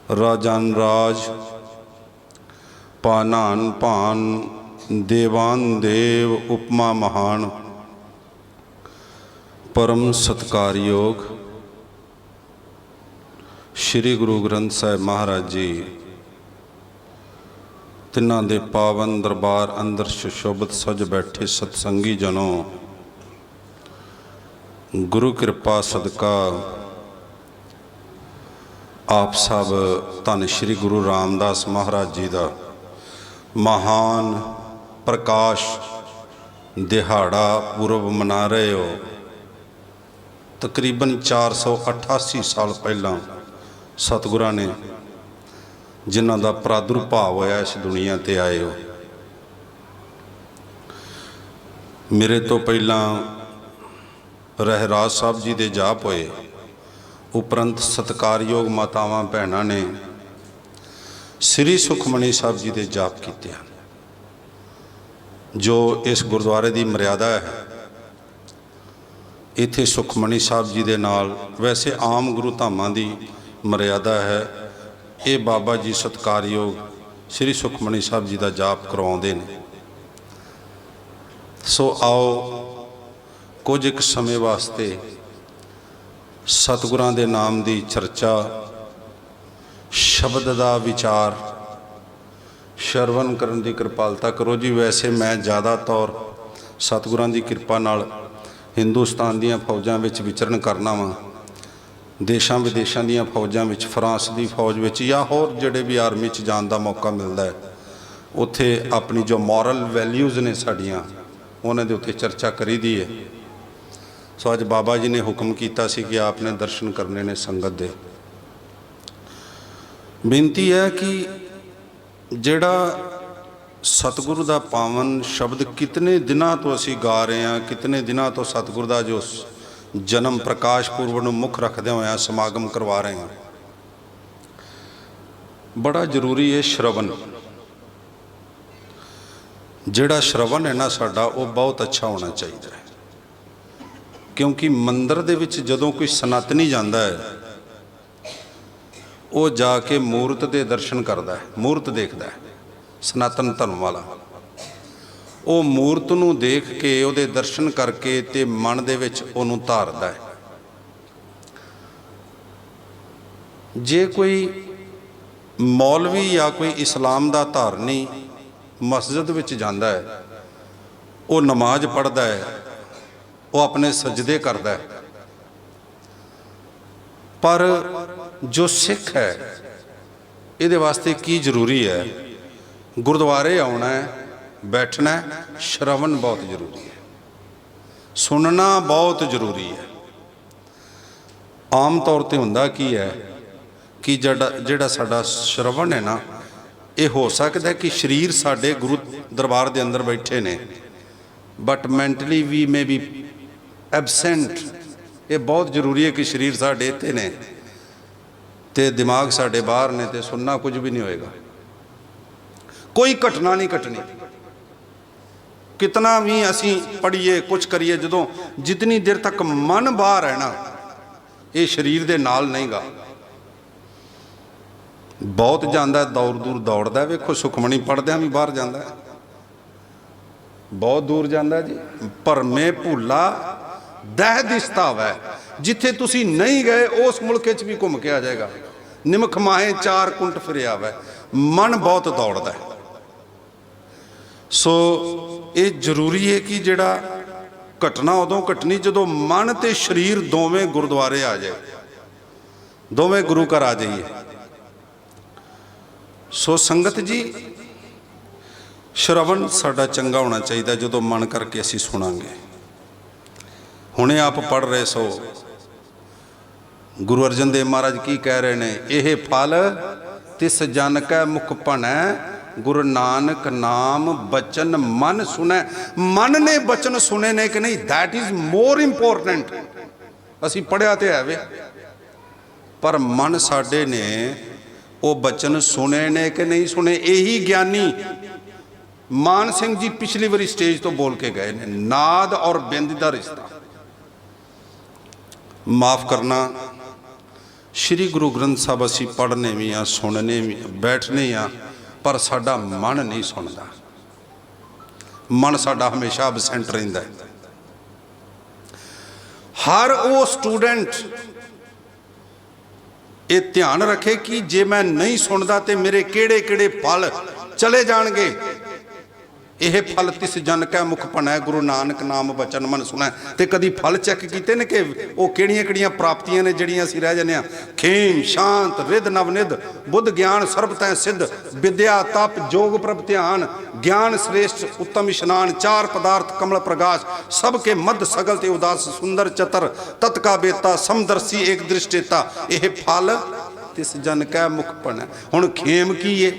राजान राज पानान पान देवान देव उपमा महान परम सत्कार योग श्री गुरु ग्रंथ साहिब महाराज जी तिन्हां दे पावन दरबार अंदर सुशोभित सज बैठे सतसंगी जनों, गुरु कृपा सदका आप सब धन श्री गुरु रामदास महाराज जी का महान प्रकाश दिहाड़ा पूर्व मना रहे हो। तकरीबन 488 साल पहला सतगुरां ने जिन्हां दा प्रादुर्भाव होया इस दुनिया ते आए हो। मेरे तो पहला रहराज साहब जी दे जाप होए, उपरंत सत्कारयोग मातावां भैणां ने श्री सुखमनी साहब जी दे जाप कीते हैं, जो इस गुरुद्वारे की मर्यादा है। इत्थे सुखमनी साहब जी दे नाल वैसे आम गुरु धामां दी मर्यादा है, ये बाबा जी सत्कारयोग श्री सुखमनी साहब जी का जाप करवाउंदे ने। सो आओ कुछ एक समय वास्ते सतगुरां दे नाम की चर्चा, शब्द का विचार, श्रवण करन की कृपालता करो जी। वैसे मैं ज़्यादा तौर सतगुरां की कृपा नाल हिंदुस्तान दीयां फौजां विच विचरण करना वा, देशां विदेशां दीयां फौजां विच, फ्रांस की फौज विच या होर जिहड़े भी आर्मी च जाण दा मौका मिलता है, उत्थे अपनी जो मॉरल वैल्यूज़ ने साड़ियाँ उन्हां दे उत्ते चर्चा करी दी है। सो अज बाबा जी ने हुक्म किया सी कि आपने दर्शन करने ने संगत दे। बेनती है कि जिहड़ा सतगुरु का पावन शब्द कितने दिनों तो असी गा रहे हैं, कितने दिनों तो सतगुरु का जो जन्म प्रकाश पुरब नूं मुख रखदे होए समागम करवा रहे हैं, बड़ा जरूरी है श्रवण। जिहड़ा श्रवण है ना साडा, वो बहुत अच्छा होना चाहिए, क्योंकि मंदिर दे विच जदों कोई सनातनी जाता है वो जाके मूर्त के दर्शन करता है, मूर्त देखता है। सनातन धर्म वाला वो मूर्त नूं देख के उहदे दर्शन करके ते मन दे विच उहनूं धारदा है। जे कोई मौलवी या कोई इस्लाम का धारनी मस्जिद विच जांदा है, वो नमाज पढ़दा है, वो अपने सजदे करता है, पर जो सिख है ये वास्ते की जरूरी है? गुरुद्वारे आना है, बैठना है, श्रवण बहुत जरूरी है, सुनना बहुत जरूरी है। आम तौर पर हुंदा की है कि जिहड़ा साडा श्रवण है ना, ये हो सकता है कि शरीर साडे गुरु दरबार के अंदर बैठे ने, but mentally we may be absent. ये बहुत जरूरी है कि शरीर साडे इत्थे ने ते दिमाग साडे बाहर ने, ते सुनना कुछ भी नहीं होएगा, कोई घटना नहीं घटनी। कितना भी असी पढ़िए कुछ करिए, जदों जितनी देर तक मन बाहर है ना, ये शरीर दे नाल नहीं गा। बहुत जाता है, दूर दूर दौड़ता है। वेखो सुखमणी पढ़द्या भी बाहर जाता है, बहुत दूर जाता है जी। भरमे भूला दह दिसता वै, जिथे तुसी नहीं गए उस मुल्क च भी घूम के आ जाएगा। निमख माहे चार कुंट फिर आवै, मन बहुत दौड़ता है। सो ये जरूरी है कि जिहड़ा घटना उदों घटनी जदों मन ते शरीर दोवें गुरुद्वारे आ जाए, दोवें गुरु घर आ जाइए। सो संगत जी, श्रवण साडा चंगा होना चाहिए जो मन करके असी सुनांगे। हुणे आप पढ़ रहे सो गुरु अर्जन देव महाराज की कह रहे हैं, यह फल तिस जन कै मुख भनै, गुरु नानक नाम बचन मन सुनै। मन ने बचन सुने ने कि नहीं, दैट इज मोर इंपोर्टेंट। असी पढ़िया तो है वे, पर मन साडे ने वो बचन सुने ने कि नहीं सुने। यही ज्ञानी मान सिंह जी पिछली बारी स्टेज तो बोल के गए ने, नाद और बिंद का रिश्ता। माफ़ करना, श्री गुरु ग्रंथ साहब असी पढ़ने भी हाँ, सुनने भी, बैठने हाँ, पर साडा मन नहीं सुनता। मन साडा हमेशा एबसेंट रहिंदा है। हर वो स्टूडेंट ये ध्यान रखे कि जे मैं नहीं सुनता तो मेरे केड़े केड़े फल चले जाणगे। यह फल तिस जन कै मुख पनै, गुरु नानक नाम बचन मन सुनै। ते कदी फल चेक कीते ने कि वो किहड़ियां किहड़ियां प्राप्तियां ने जिहड़ियां असीं रह जाने। खेम शांत रिद नवनिध बुद्ध ज्ञान सर्ब तै सिद्ध, विद्या तप जोग प्रभ ध्यान, ज्ञान श्रेष्ठ उत्तम इशनान, चार पदार्थ कमल प्रकाश, सबके मध्य सगल ते उदास, सुंदर चतर तत्का बेता, समदर्शी एक दृष्टेता। यह फल तिस जन कै मुख पनै। हुण खेम की है,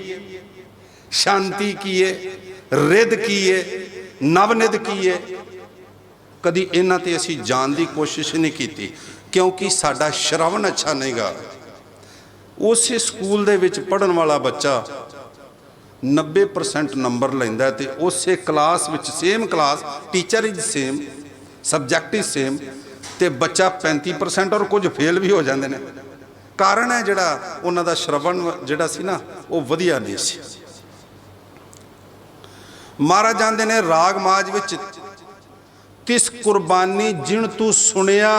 शांति की है, रिद की है, नवनिध की है, कदी इन्हां ते असीं जाण दी कोशिश नहीं की, क्योंकि साडा श्रवण अच्छा नहीं गा। उस स्कूल दे विच पढ़न वाला बच्चा 90% नंबर लैंदा ते उस class which same class, teacher is same, subject is same, ते बच्चा 35% और कुछ फेल भी हो जाते हैं। कारण है जिहड़ा उन्हां दा श्रवण जिहड़ा सी ना वो वधिया नहीं सी। महाराज आंदे ने राग माज विच, तिस कुर्बानी जिन तू सुनिया,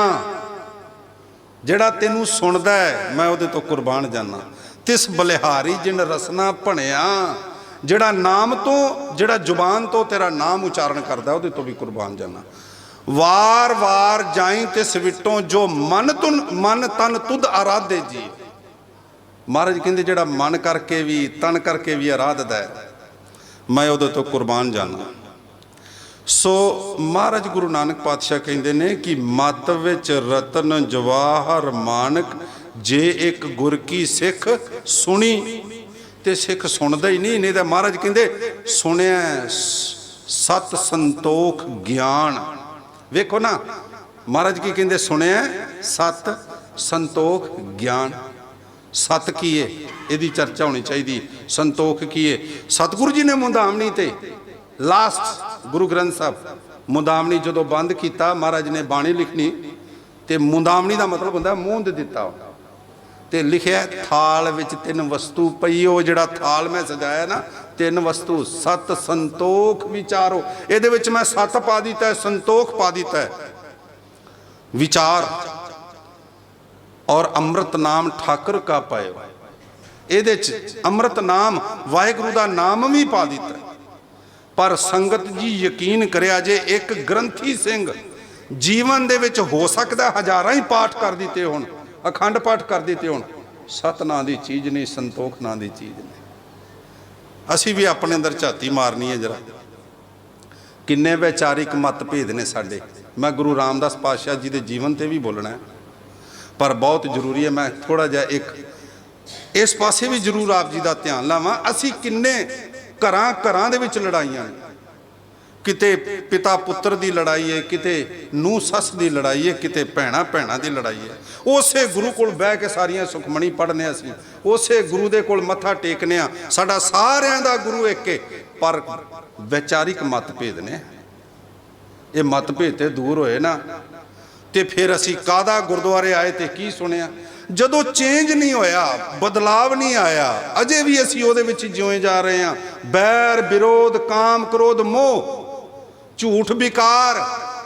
जिहड़ा तेनू सुनदा है मैं उहदे तो कुर्बान जाना। तिस बलिहारी जिन रसना भणिया, जिहड़ा नाम तो जिहड़ा जुबान तो तेरा नाम उच्चारण करदा उहदे तो भी कुर्बान जाना। वार वार जाई तिस विटों जो मन तन तुद आराधे जी। महाराज कहंदे जिहड़ा मन करके भी तन करके भी आराधदा है मैं उहदे तो कुर्बान जाना। सो महाराज गुरु नानक पातशाह कहते ने कि मत विच रतन जवाहर मानक, जे एक गुर की सिख सुनी। ते सिख सुनदा ही नहीं तो महाराज कहते सुनिया सत संतोख ज्ञान। वेखो ना महाराज की कहते सुनिया सत संतोख ज्ञान। सत की है यदी चर्चा होनी चाहिए। संतोख की है सतगुरु जी ने मुंदावनी ते लास्ट गुरु ग्रंथ साहब मुंदावनी जो बंद किया, महाराज ने बाणी लिखनी तो मुंदावनी का मतलब होंदा मूंद दिता। तो लिखिया थाल विच तीन वस्तु पई, वो जिहड़ा थाल मैं सजाया ना तीन वस्तु सत संतोख विचारो। ये मैं सत पा दिता है, संतोख पा दिता है विचार, और अमृत नाम ठाकुर का पायो। ये अमृत नाम वाहिगुरु का नाम भी पा दिता। पर संगत जी यकीन करिया जे एक ग्रंथी सिंह जीवन दे विच हो सकता हज़ारां ही पाठ कर दिते होण, अखंड पाठ कर दिते होण, सत नां दी चीज़ नहीं, संतोख नां दी चीज़ नहीं। असी भी अपने अंदर झाती मारनी है जरा, किन्ने वैचारिक मतभेद ने साडे। मैं गुरु रामदास पातशाह जी के जीवन ते भी बोलना है, पर बहुत जरूरी है मैं थोड़ा जा एक इस पासे भी जरूर आप जी का ध्यान लावां। असी किन्ने घरां दे विच लड़ाइयां, किते पिता पुत्र की लड़ाई है, किते नूह सस की लड़ाई है, किते भैणा भैणा की लड़ाई है। उसे गुरु कोल बह के सारियां सुखमणी पढ़ने, असीं उसे गुरु दे कोल मत्था टेकने। साडा सारियां दा गुरु एक है, पर वैचारिक मतभेद ने। ये मतभेद ते दूर होए ना तो फिर असी कादा गुरुद्वारे आए तो की सुनिया। जदों चेंज नहीं होया, बदलाव नहीं आया, अजे भी असी उहदे विच जिउं जा रहे हैं। बैर विरोध काम क्रोध मोह झूठ विकार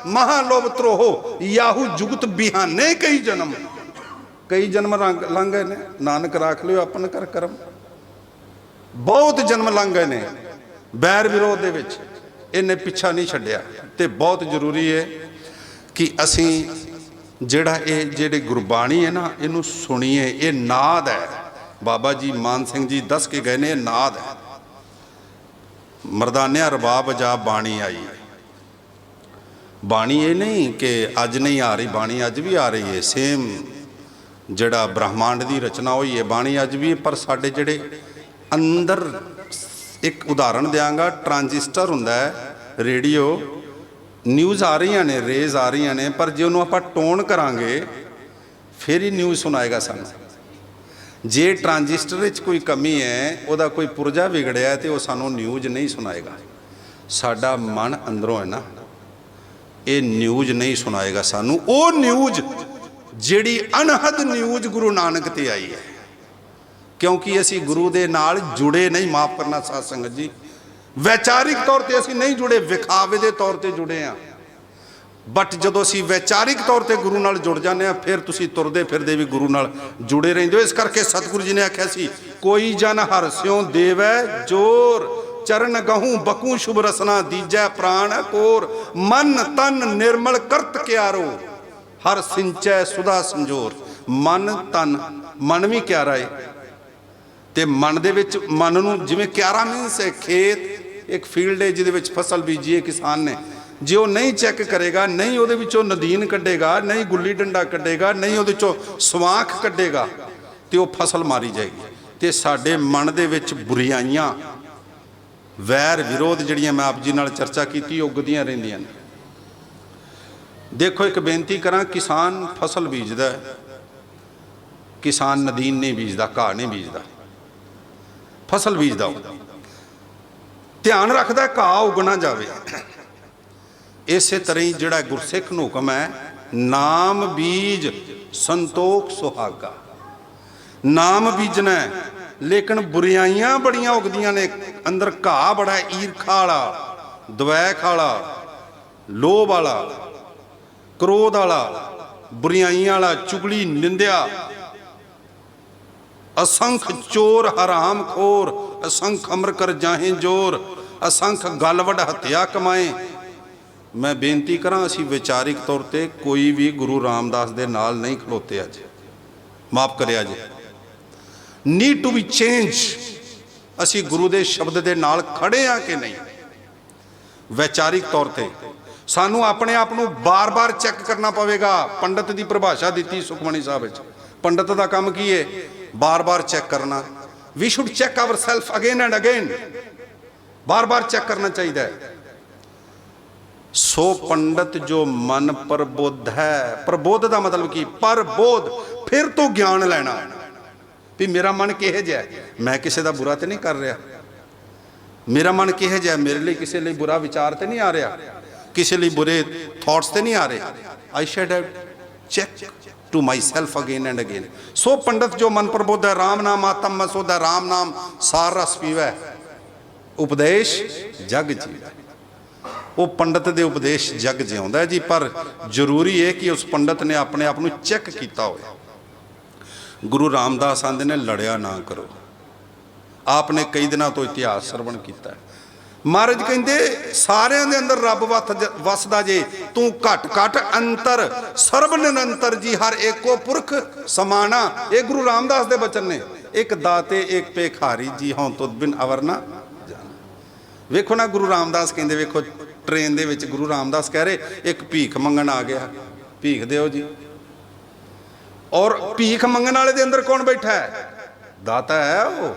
महालोभ त्रोहो याहू जुगत बिहाने कई जन्म लंघ गए ने। नानक राख लियो अपन कर करम, बहुत जन्म लंघ गए ने बैर विरोध दे विच, इन्हें पिछा नहीं छड्डिया। ते बहुत जरूरी है कि असी जिहड़ा ये जिहड़ी गुरबाणी है ना इनू सुनीए। ये नाद है, बाबा जी मान सिंह जी दस के गए ने, ये नाद है। मरदानिया रबाब जा बाणी आई। बाणी ये नहीं कि अज नहीं आ रही, बाणी अज भी आ रही है। सेम जिहड़ा ब्रह्मांड की रचना हुई है बाणी अज भी, पर साडे जिहड़े अंदर एक उदाहरण देंगा, ट्रांजिस्टर हुंदा है, रेडियो, न्यूज़ आ रही ने, रेज आ रही ने, पर जो उन्होंने आप टोन करांगे फिर ही न्यूज़ सुनाएगा सानू। जे ट्रांजिस्टर कोई कमी है, वह कोई पुरजा बिगड़िया है, तो वह सानू न्यूज़ नहीं सुनाएगा। साडा मन अंदरों है ना, ये न्यूज़ नहीं सुनाएगा सानू। वो न्यूज़ ਜਿਹੜੀ ਅਣਹਦ ਨਿਊਜ਼ ਗੁਰੂ ਨਾਨਕ ਤੇ ਆਈ ਹੈ, ਕਿਉਂਕਿ ਅਸੀਂ ਗੁਰੂ ਦੇ ਨਾਲ ਜੁੜੇ ਨਹੀਂ। ਮਾਫ ਕਰਨਾ ਸਾਧ ਸੰਗਤ ਜੀ, ਵੈਚਾਰਿਕ ਤੌਰ ਤੇ ਅਸੀਂ ਨਹੀਂ ਜੁੜੇ, ਵਿਖਾਵੇ ਦੇ ਤੌਰ ਤੇ ਜੁੜੇ ਹਾਂ। ਬਟ ਜਦੋਂ ਅਸੀਂ ਵੈਚਾਰਿਕ ਤੌਰ ਤੇ ਗੁਰੂ ਨਾਲ ਜੁੜ ਜਾਂਦੇ ਹਾਂ, ਫਿਰ ਤੁਸੀਂ ਤੁਰਦੇ ਫਿਰਦੇ ਵੀ ਗੁਰੂ ਨਾਲ ਜੁੜੇ ਰਹਿੰਦੇ ਹੋ। ਇਸ ਕਰਕੇ ਸਤਿਗੁਰੂ ਜੀ ਨੇ ਆਖਿਆ ਸੀ, ਕੋਈ ਜਨ ਹਰਿ ਸਿਉ ਦੇਵੈ ਜੋਰ, ਚਰਨ ਗਹੂੰ ਬਕੂ ਸ਼ੁਭ ਰਸਨਾ, ਦੀਜੈ ਪ੍ਰਾਣ ਕੋਰ, ਮਨ ਤਨ ਨਿਰਮਲ ਕਰਤ ਕਿਆਰੋ, ਹਰ ਸਿੰਚੈ ਸੁਧਾ ਸੰਜੋਰ। ਮਨ ਤਨ, ਮਨ ਵੀ ਕਿਆਰਾ ਹੈ, ਤੇ ਮਨ ਦੇ ਵਿੱਚ, ਮਨ ਨੂੰ ਜਿਵੇਂ ਕਿਆਰਾ ਮੀਨਸ ਹੈ ਖੇਤ, ਇੱਕ ਫੀਲਡ ਹੈ ਜਿਹਦੇ ਵਿੱਚ ਫਸਲ ਬੀਜੀ ਹੈ ਕਿਸਾਨ ਨੇ, ਜੇ ਉਹ ਨਹੀਂ ਚੈੱਕ ਕਰੇਗਾ, ਨਹੀਂ ਉਹਦੇ ਵਿੱਚੋਂ ਨਦੀਨ ਕੱਢੇਗਾ, ਨਹੀਂ ਗੁੱਲੀ ਡੰਡਾ ਕੱਢੇਗਾ, ਨਹੀਂ ਉਹਦੇ ਚੋਂ ਸਵਾਂਖ ਕੱਢੇਗਾ, ਤੇ ਉਹ ਫਸਲ ਮਾਰੀ ਜਾਏਗੀ। ਤੇ ਸਾਡੇ ਮਨ ਦੇ ਵਿੱਚ ਬੁਰਾਈਆਂ, ਵੈਰ ਵਿਰੋਧ ਜਿਹੜੀਆਂ ਮੈਂ ਆਪ ਜੀ ਨਾਲ ਚਰਚਾ ਕੀਤੀ, ਉੱਗਦੀਆਂ ਰਹਿੰਦੀਆਂ ਨੇ। ਦੇਖੋ, ਇੱਕ ਬੇਨਤੀ ਕਰਾਂ, ਕਿਸਾਨ ਫਸਲ ਬੀਜਦਾ, ਕਿਸਾਨ ਨਦੀਨ ਨਹੀਂ ਬੀਜਦਾ, ਘਾਹ ਨਹੀਂ ਬੀਜਦਾ, ਫਸਲ ਬੀਜਦਾ, ਧਿਆਨ ਰੱਖਦਾ ਘਾਹ ਉੱਗ ਨਾ ਜਾਵੇ। ਇਸੇ ਤਰ੍ਹਾਂ ਹੀ ਜਿਹੜਾ ਗੁਰਸਿੱਖ ਨੂੰ ਹੁਕਮ ਹੈ, ਨਾਮ ਬੀਜ ਸੰਤੋਖ ਸੁਹਾਗਾ, ਨਾਮ ਬੀਜਣਾ, ਲੇਕਿਨ ਬੁਰਾਈਆਂ ਬੜੀਆਂ ਉਗਦੀਆਂ ਨੇ ਅੰਦਰ। ਘਾਹ ਬੜਾ ਈਰਖਾ ਵਾਲਾ, ਦਵੈਖ ਵਾਲਾ, ਲੋਭ ਵਾਲਾ, ਕ੍ਰੋਧ ਵਾਲਾ, ਬੁਰਾਈਆਂ ਵਾਲਾ, ਚੁਗਲੀ, ਨਿੰਦਿਆ, असंख चोर हराम खोर, असंख अमर कर जाहें जोर, असंख गलवड हत्या कमाए। मैं बेनती करा, असी विचारिक तौर पर कोई भी गुरु रामदास दे नाल नहीं खलोते अज, माफ करे अज, नीड टू बी चेंज। असी गुरु दे शब्द दे नाल खड़े हाँ कि नहीं? वैचारिक तौर पर सानू अपने आप नू बार बार चैक करना पवेगा। पंडित की परिभाषा दी सुखमनी साहब, पंडित का काम की है? बार बार चेक करना। We should check our self again and again, बार बार चेक करना चाहिए। सो पंडित जो मन प्रबोध है, प्रबोध का मतलब की परबोध, फिर तो ज्ञान लेना भी मेरा मन किहो जिहा है, मैं किसी का बुरा तो नहीं कर रहा, मेरा मन किहो जिहा, मेरे लिए किसी लिए बुरा विचार तो नहीं आ रहा, किसी लिए बुरे थॉट्स तो नहीं आ रहे। I should have check to myself again and again. So Pandit जो मन प्रबोध है, राम नाम आत्म मसोद है, राम नाम सार रस पीवै, उपदेश जग जीवै। वो पंडित दे उपदेश जग जिउंदा है जी, पर जरूरी है कि उस पंडित ने अपने आप को चेक किया हो। गुरु रामदास आंदे ने लड़िया ना करो। आपने कई दिनों तो इतिहास श्रवण किया है। महाराज कहते सारिਆਂ ਦੇ अंदर रब वसदा जे, तू घट घट अंतर सर्व निरंतर जी, हर एको पुरख समाना। ये गुरु रामदास दे बचन ने। एक दाते एक पेखारी जी, हों तुद बिन अवर ना जाना। वेखो ना गुरु रामदास कहते, वेखो ट्रेन दे विच गुरु रामदास कह रहे, एक भीख मंगण आ गया, भीख दिओ जी। और भीख मंगण वाले दे अंदर कौन बैठा है? दाता है। वो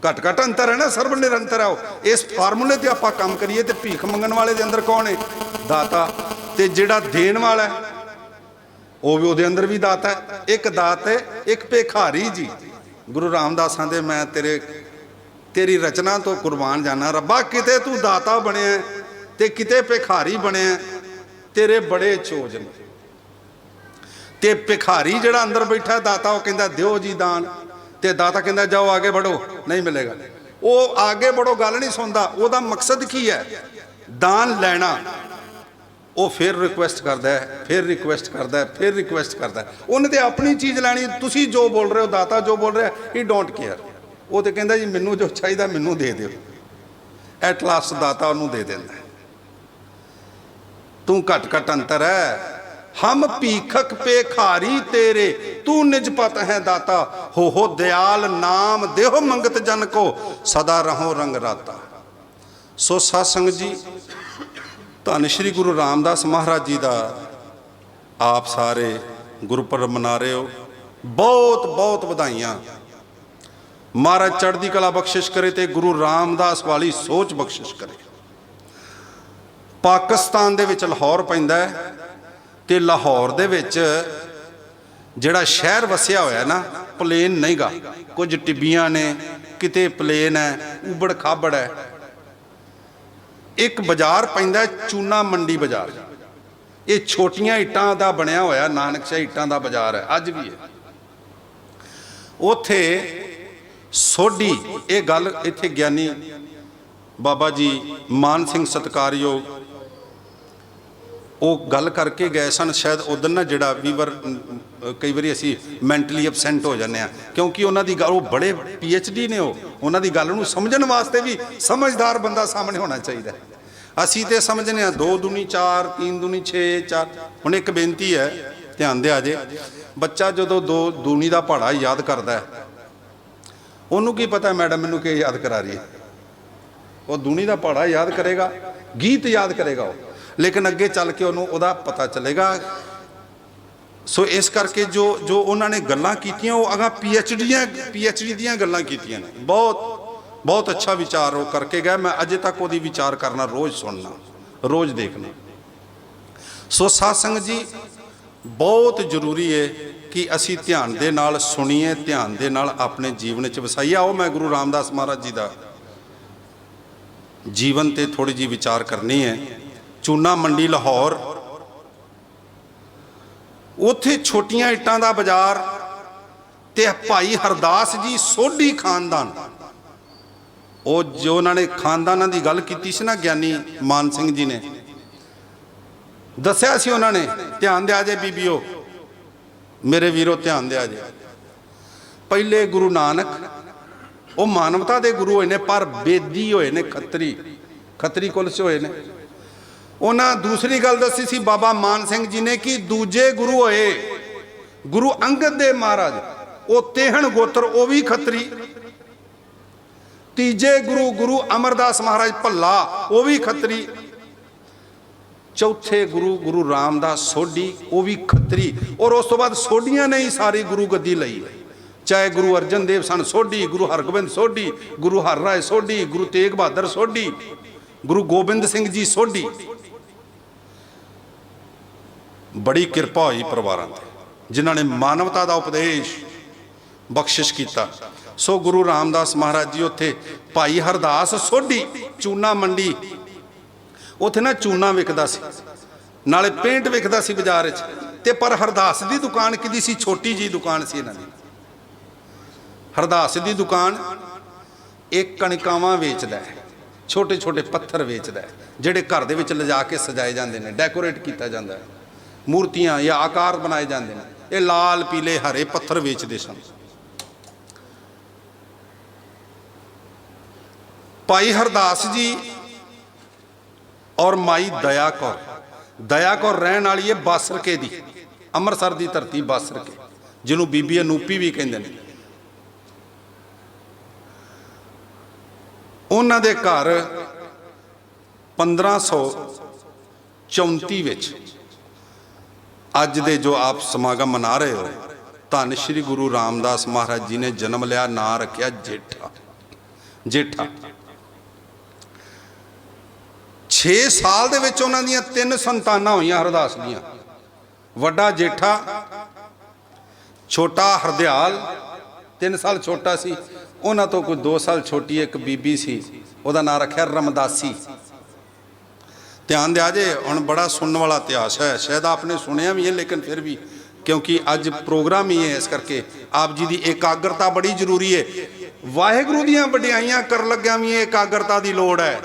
घट घट अंतर है ना, सर्व निरंतर है। इस फार्मूले ते आपां काम करिए तो भीख मंगण वाले दे अंदर कौन है? दाता। ते जिहड़ा देण वाला है वो भी उहदे अंदर भी दाता है। एक दात है, एक भिखारी जी। गुरु रामदास आंदे, मैं तेरी रचना तो कुर्बान जाना रब्बा, किते तू दाता बनिया ते किते भिखारी बनिया, तेरे बड़े चोज ने। ते भिखारी जिहड़ा अंदर बैठा दाता, वो कहंदा दिओ जी दान, ते दाता कहता जाओ आगे बढ़ो, नहीं मिलेगा। वो आगे बढ़ो गल नहीं सुनता, वह मकसद की है? दान लैना। वो फिर रिक्वेस्ट करता है, फिर रिक्वेस्ट करता है, फिर रिक्वेस्ट करता है। उन्हें तो अपनी चीज़ लैनी, तुसी जो बोल रहे हो, दाता जो बोल रहा है, ही डोंट केयर। वो तो कहता जी मैनू जो चाहिए मैनू दे दो। एट लास्ट दाता उन्होंने दे देंदा। तू घट घट अंतर है, हम भीखक पेखारी तेरे, तू निजपत है दाता। हो दयाल नाम देहो मंगत जन को, सदा रहो रंग राता। सो सत्संग जी, धन श्री गुरु रामदास महाराज जी का आप सारे गुरपुरब मना रहे हो, बहुत बहुत बधाइयाँ। महाराज चढ़दी कला बख्शिश करे ते गुरु रामदास वाली सोच बख्शिश करे। पाकिस्तान दे विच लाहौर पैंदा है, ते लाहौर दे विच जिहड़ा शहर वसिया होया ना, प्लेन नहीं गा, कुछ टिब्बियां ने, किते प्लेन है, उबड़ खाबड़ है। एक बाजार पैंदा है, चूना मंडी बाजार। ये छोटियां इट्टां दा बनया होया नानकशाही इट्टां दा बाजार है, अज भी है। उथे सोढी ये गल इत्थे ज्ञानी बाबा जी मान सिंह सत्कारयोग वो गल करके गए सन। शायद उधर ना जिहड़ा वीवर कई बार असी मैंटली अपसेंट हो जाने, क्योंकि उन्होंने गल वो बड़े PhD ने, उन्हों की गल समझण वास्ते भी समझदार बंदा सामने होना चाहिए। असी तो समझने 2 दूनी 4, 3 दूनी 6, 4। हुण एक बेनती है, ध्यान दिया जे, बच्चा जो 2 दूनी का पहाड़ा याद करता है, उन्होंने की पता मैडम मैनू कि याद करा रही है। वो दूनी का पहाड़ा याद करेगा, गीत याद करेगा वो, लेकिन अगे चल के उन्होंने पता चलेगा। सो इस करके जो जो उन्होंने गल्लां कीतियां वो अगा PhD दियां गल्लां कीतियां ने। बहुत अच्छा विचार वो करके गया। मैं अजे तक वो विचार करना, रोज़ सुनना, रोज़ देखना। सो सत्संग जी बहुत जरूरी है कि असी ध्यान दे नाल सुनीए, ध्यान दे नाल अपने जीवन च वसाइए। आओ मैं गुरु रामदास महाराज जी का जीवन ते थोड़ी जी विचार करनी है। चूना मंडी लाहौर, उत्थे छोटियां इट्टां दा बाजार ते भाई हरदास जी सोढी खानदान, वो जो उन्होंने खानदाना की गल की सी ना ज्ञानी मान सिंह जी ने दसिया सी, उन्होंने ध्यान दिया जे बीबीओ मेरे वीरो ध्यान दिया जे। पहले गुरु नानक वो मानवता के गुरु होए ने, पर बेदी होए ने, खत्तरी कुल से होए ने। उन्हें दूसरी गल दसी सी बाबा मान सिंह जी ने कि दूजे गुरु होए गुरु अंगद देव महाराज, वो तेहन गोत्र, वो भी खत्तरी। तीजे गुरु गुरु अमरदास महाराज भल्ला, वो भी खत्तरी। चौथे गुरु गुरु रामदास सोढी, वो भी खत्तरी। और उस तो बाद सोढियां ने ही सारी गुरु गद्दी लई, चाहे गुरु अर्जन देव सन सोढी, गुरु हरगोबिंद सोढी, गुरु हर राय सोढी, गुरु तेग बहादुर सोढी, गुरु गोबिंद सिंह जी सोढी। बड़ी किरपा हुई परिवारों से जिन्होंने मानवता का उपदेश बख्शिश किया। सो गुरु रामदास महाराज जी उत्थे भाई हरदास सोढी चूना मंडी, उत्थे ना चूना विकदा सी, नाले पेंट विकदा सी बाजार ते, पर हरदास की दुकान किदी सी, छोटी जी दुकान सी इन्हां दी। हरदास की दुकान एक कणिकावां वेचदा है, छोटे छोटे पत्थर वेचदा है, जिहड़े घर दे विच लिजा के सजाए जाते हैं, डेकोरेट किया जाता है, मूर्तियां या आकार बनाए जाते हैं। ये लाल पीले हरे पत्थर वेचते सन। भाई हरदास जी और माई दया कौर रहन वाली है बासरके दी, अमृतसर की धरती बासरके, जिन्होंने बीबी अनूपी भी कहते हैं। उन्हां दे घर 1534 विच अज दे जो आप समागम मना रहे हो, धन श्री गुरु रामदास महाराज जी ने जन्म लिया, नाम रखा जेठा। 6 साल दे विच उन्हां दियां 3 संतानां होईयां हरदास दियां। वड्डा जेठा, छोटा हरदयाल 3 साल छोटा सी, उन्हां तो कोई 2 साल छोटी एक बीबी सी, उहदा नाम रखा रमदासी। ध्यान दिया जे, हुण बड़ा सुनने वाला इतिहास है, शायद आपने सुनिया भी है, लेकिन फिर भी क्योंकि अज प्रोग्राम ही है, इस करके आप जी की एकाग्रता बड़ी जरूरी है। वाहिगुरू दियां वडियाइयां कर लग्या भी एकाग्रता की लोड़ है।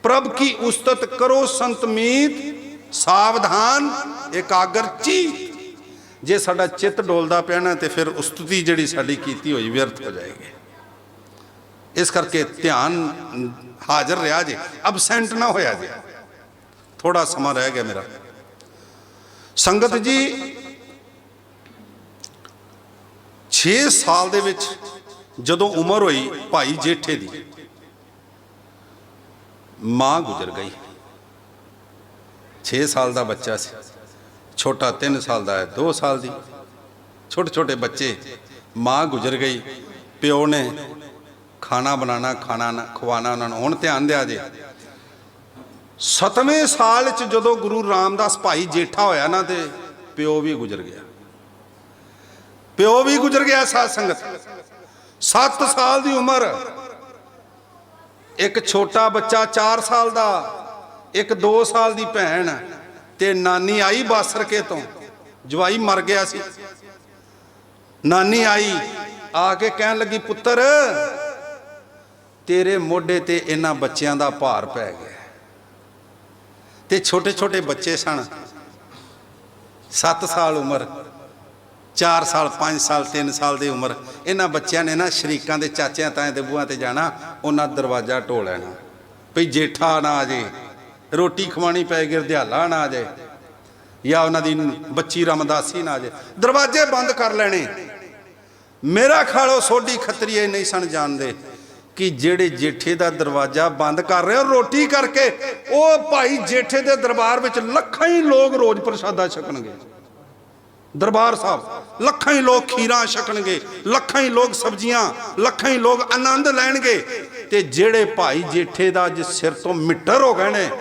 प्रभ की उस्तत करो संत मीत, सावधान एकाग्र चीत। जे साडा चित्त डोलदा पिया ना, तो फिर उस्तुति जिहड़ी साडी कीती होई व्यर्थ हो जाएगी। इस करके ध्यान हाजिर रहा जे, अबसेंट ना होया जे। थोड़ा समा रह गया मेरा। संगत जी 6 साल दे विच जदों उम्र हुई भाई जेठे दी, मां गुजर गई। 6 साल का बच्चा सी, छोटा 3 साल का है, 2 साल की, छोटे छोटे बच्चे। मां गुजर गई, प्यो ने खाना बनाना, खाना खवाना उन्होंने। हुण ध्यान दिया जे, 7वें साल च जदों गुरु रामदास भाई जेठा होया ना, तो प्यो भी गुजर गया। प्यो भी गुजर गया। साध संगत 7 साल की उम्र, एक छोटा बच्चा 4 साल का, एक 2 साल की भैन ते नानी आई बासरके तो, जवाई मर गया सी। नानी आई आके कहन लगी पुत्र तेरे मोढे ते इन्हां बच्चों का भार पै गया। ते छोटे छोटे बच्चे सन, 7 साल उम्र, 4 साल, 5 साल, 3 साल की उम्र। इन्हां बच्चों ने ना शरीकों के चाचियां ताएं दे बूहां ते जाना, उन्हां दरवाजा ढो लेना भई जेठा ना आ जाए, रोटी खवानी पै गई, ध्याला ना आ जाए, या उन्हां दी बच्ची रामदासी ना आ जाए, दरवाजे बंद कर लेने। मेरा ख्याल सोडी खतरीए नहीं सन जानते कि जेड़े जेठे का दरवाजा बंद कर रहे हो रोटी करके, वो भाई जेठे के दरबार में लखां ही लोग रोज प्रसादा छकणगे। दरबार साहब लखां ही लोग खीरां छकणगे, लखां ही लोग सब्जियां, लखां ही लोग आनंद लैणगे। ते जेड़े भाई जेठे का अज सिर तो मिट्टर हो गए ने,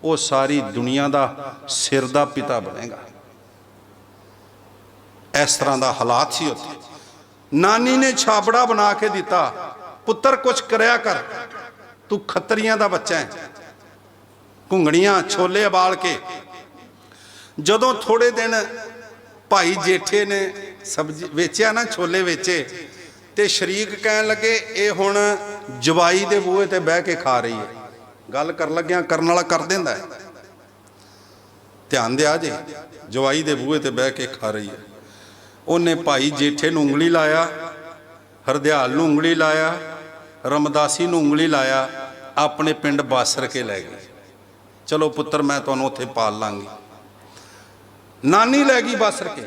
वो सारी दुनिया का सिर का पिता बनेगा। इस तरह का हालात सी उत्थे। नानी ने छाबड़ा बना के दिता, पुत्र कुछ करया कर, तू खत्तरियां दा बच्चा है। घुंगड़ियां छोले उबाल के, जदों थोड़े दिन भाई जेठे ने सब्जी वेचिया ना, छोले वेचे, ते शरीक कहन लगे ये हुण जवाई दे बूहे ते बह के खा रही है। गल कर लग्या करन वाला कर देंदा है, ध्यान दिया जे, जवाई दे बूहे ते बह के खा रही है। उन्हें भाई जेठे नूं उंगली लाया, हरदयाल नूं उंगली लाया, रामदासी नूं उंगली लाया, अपने पिंड बासर के लै गए। चलो पुत्र मैं तुहानूं उत्थे पाल लांगी। नानी लै गई बासर के।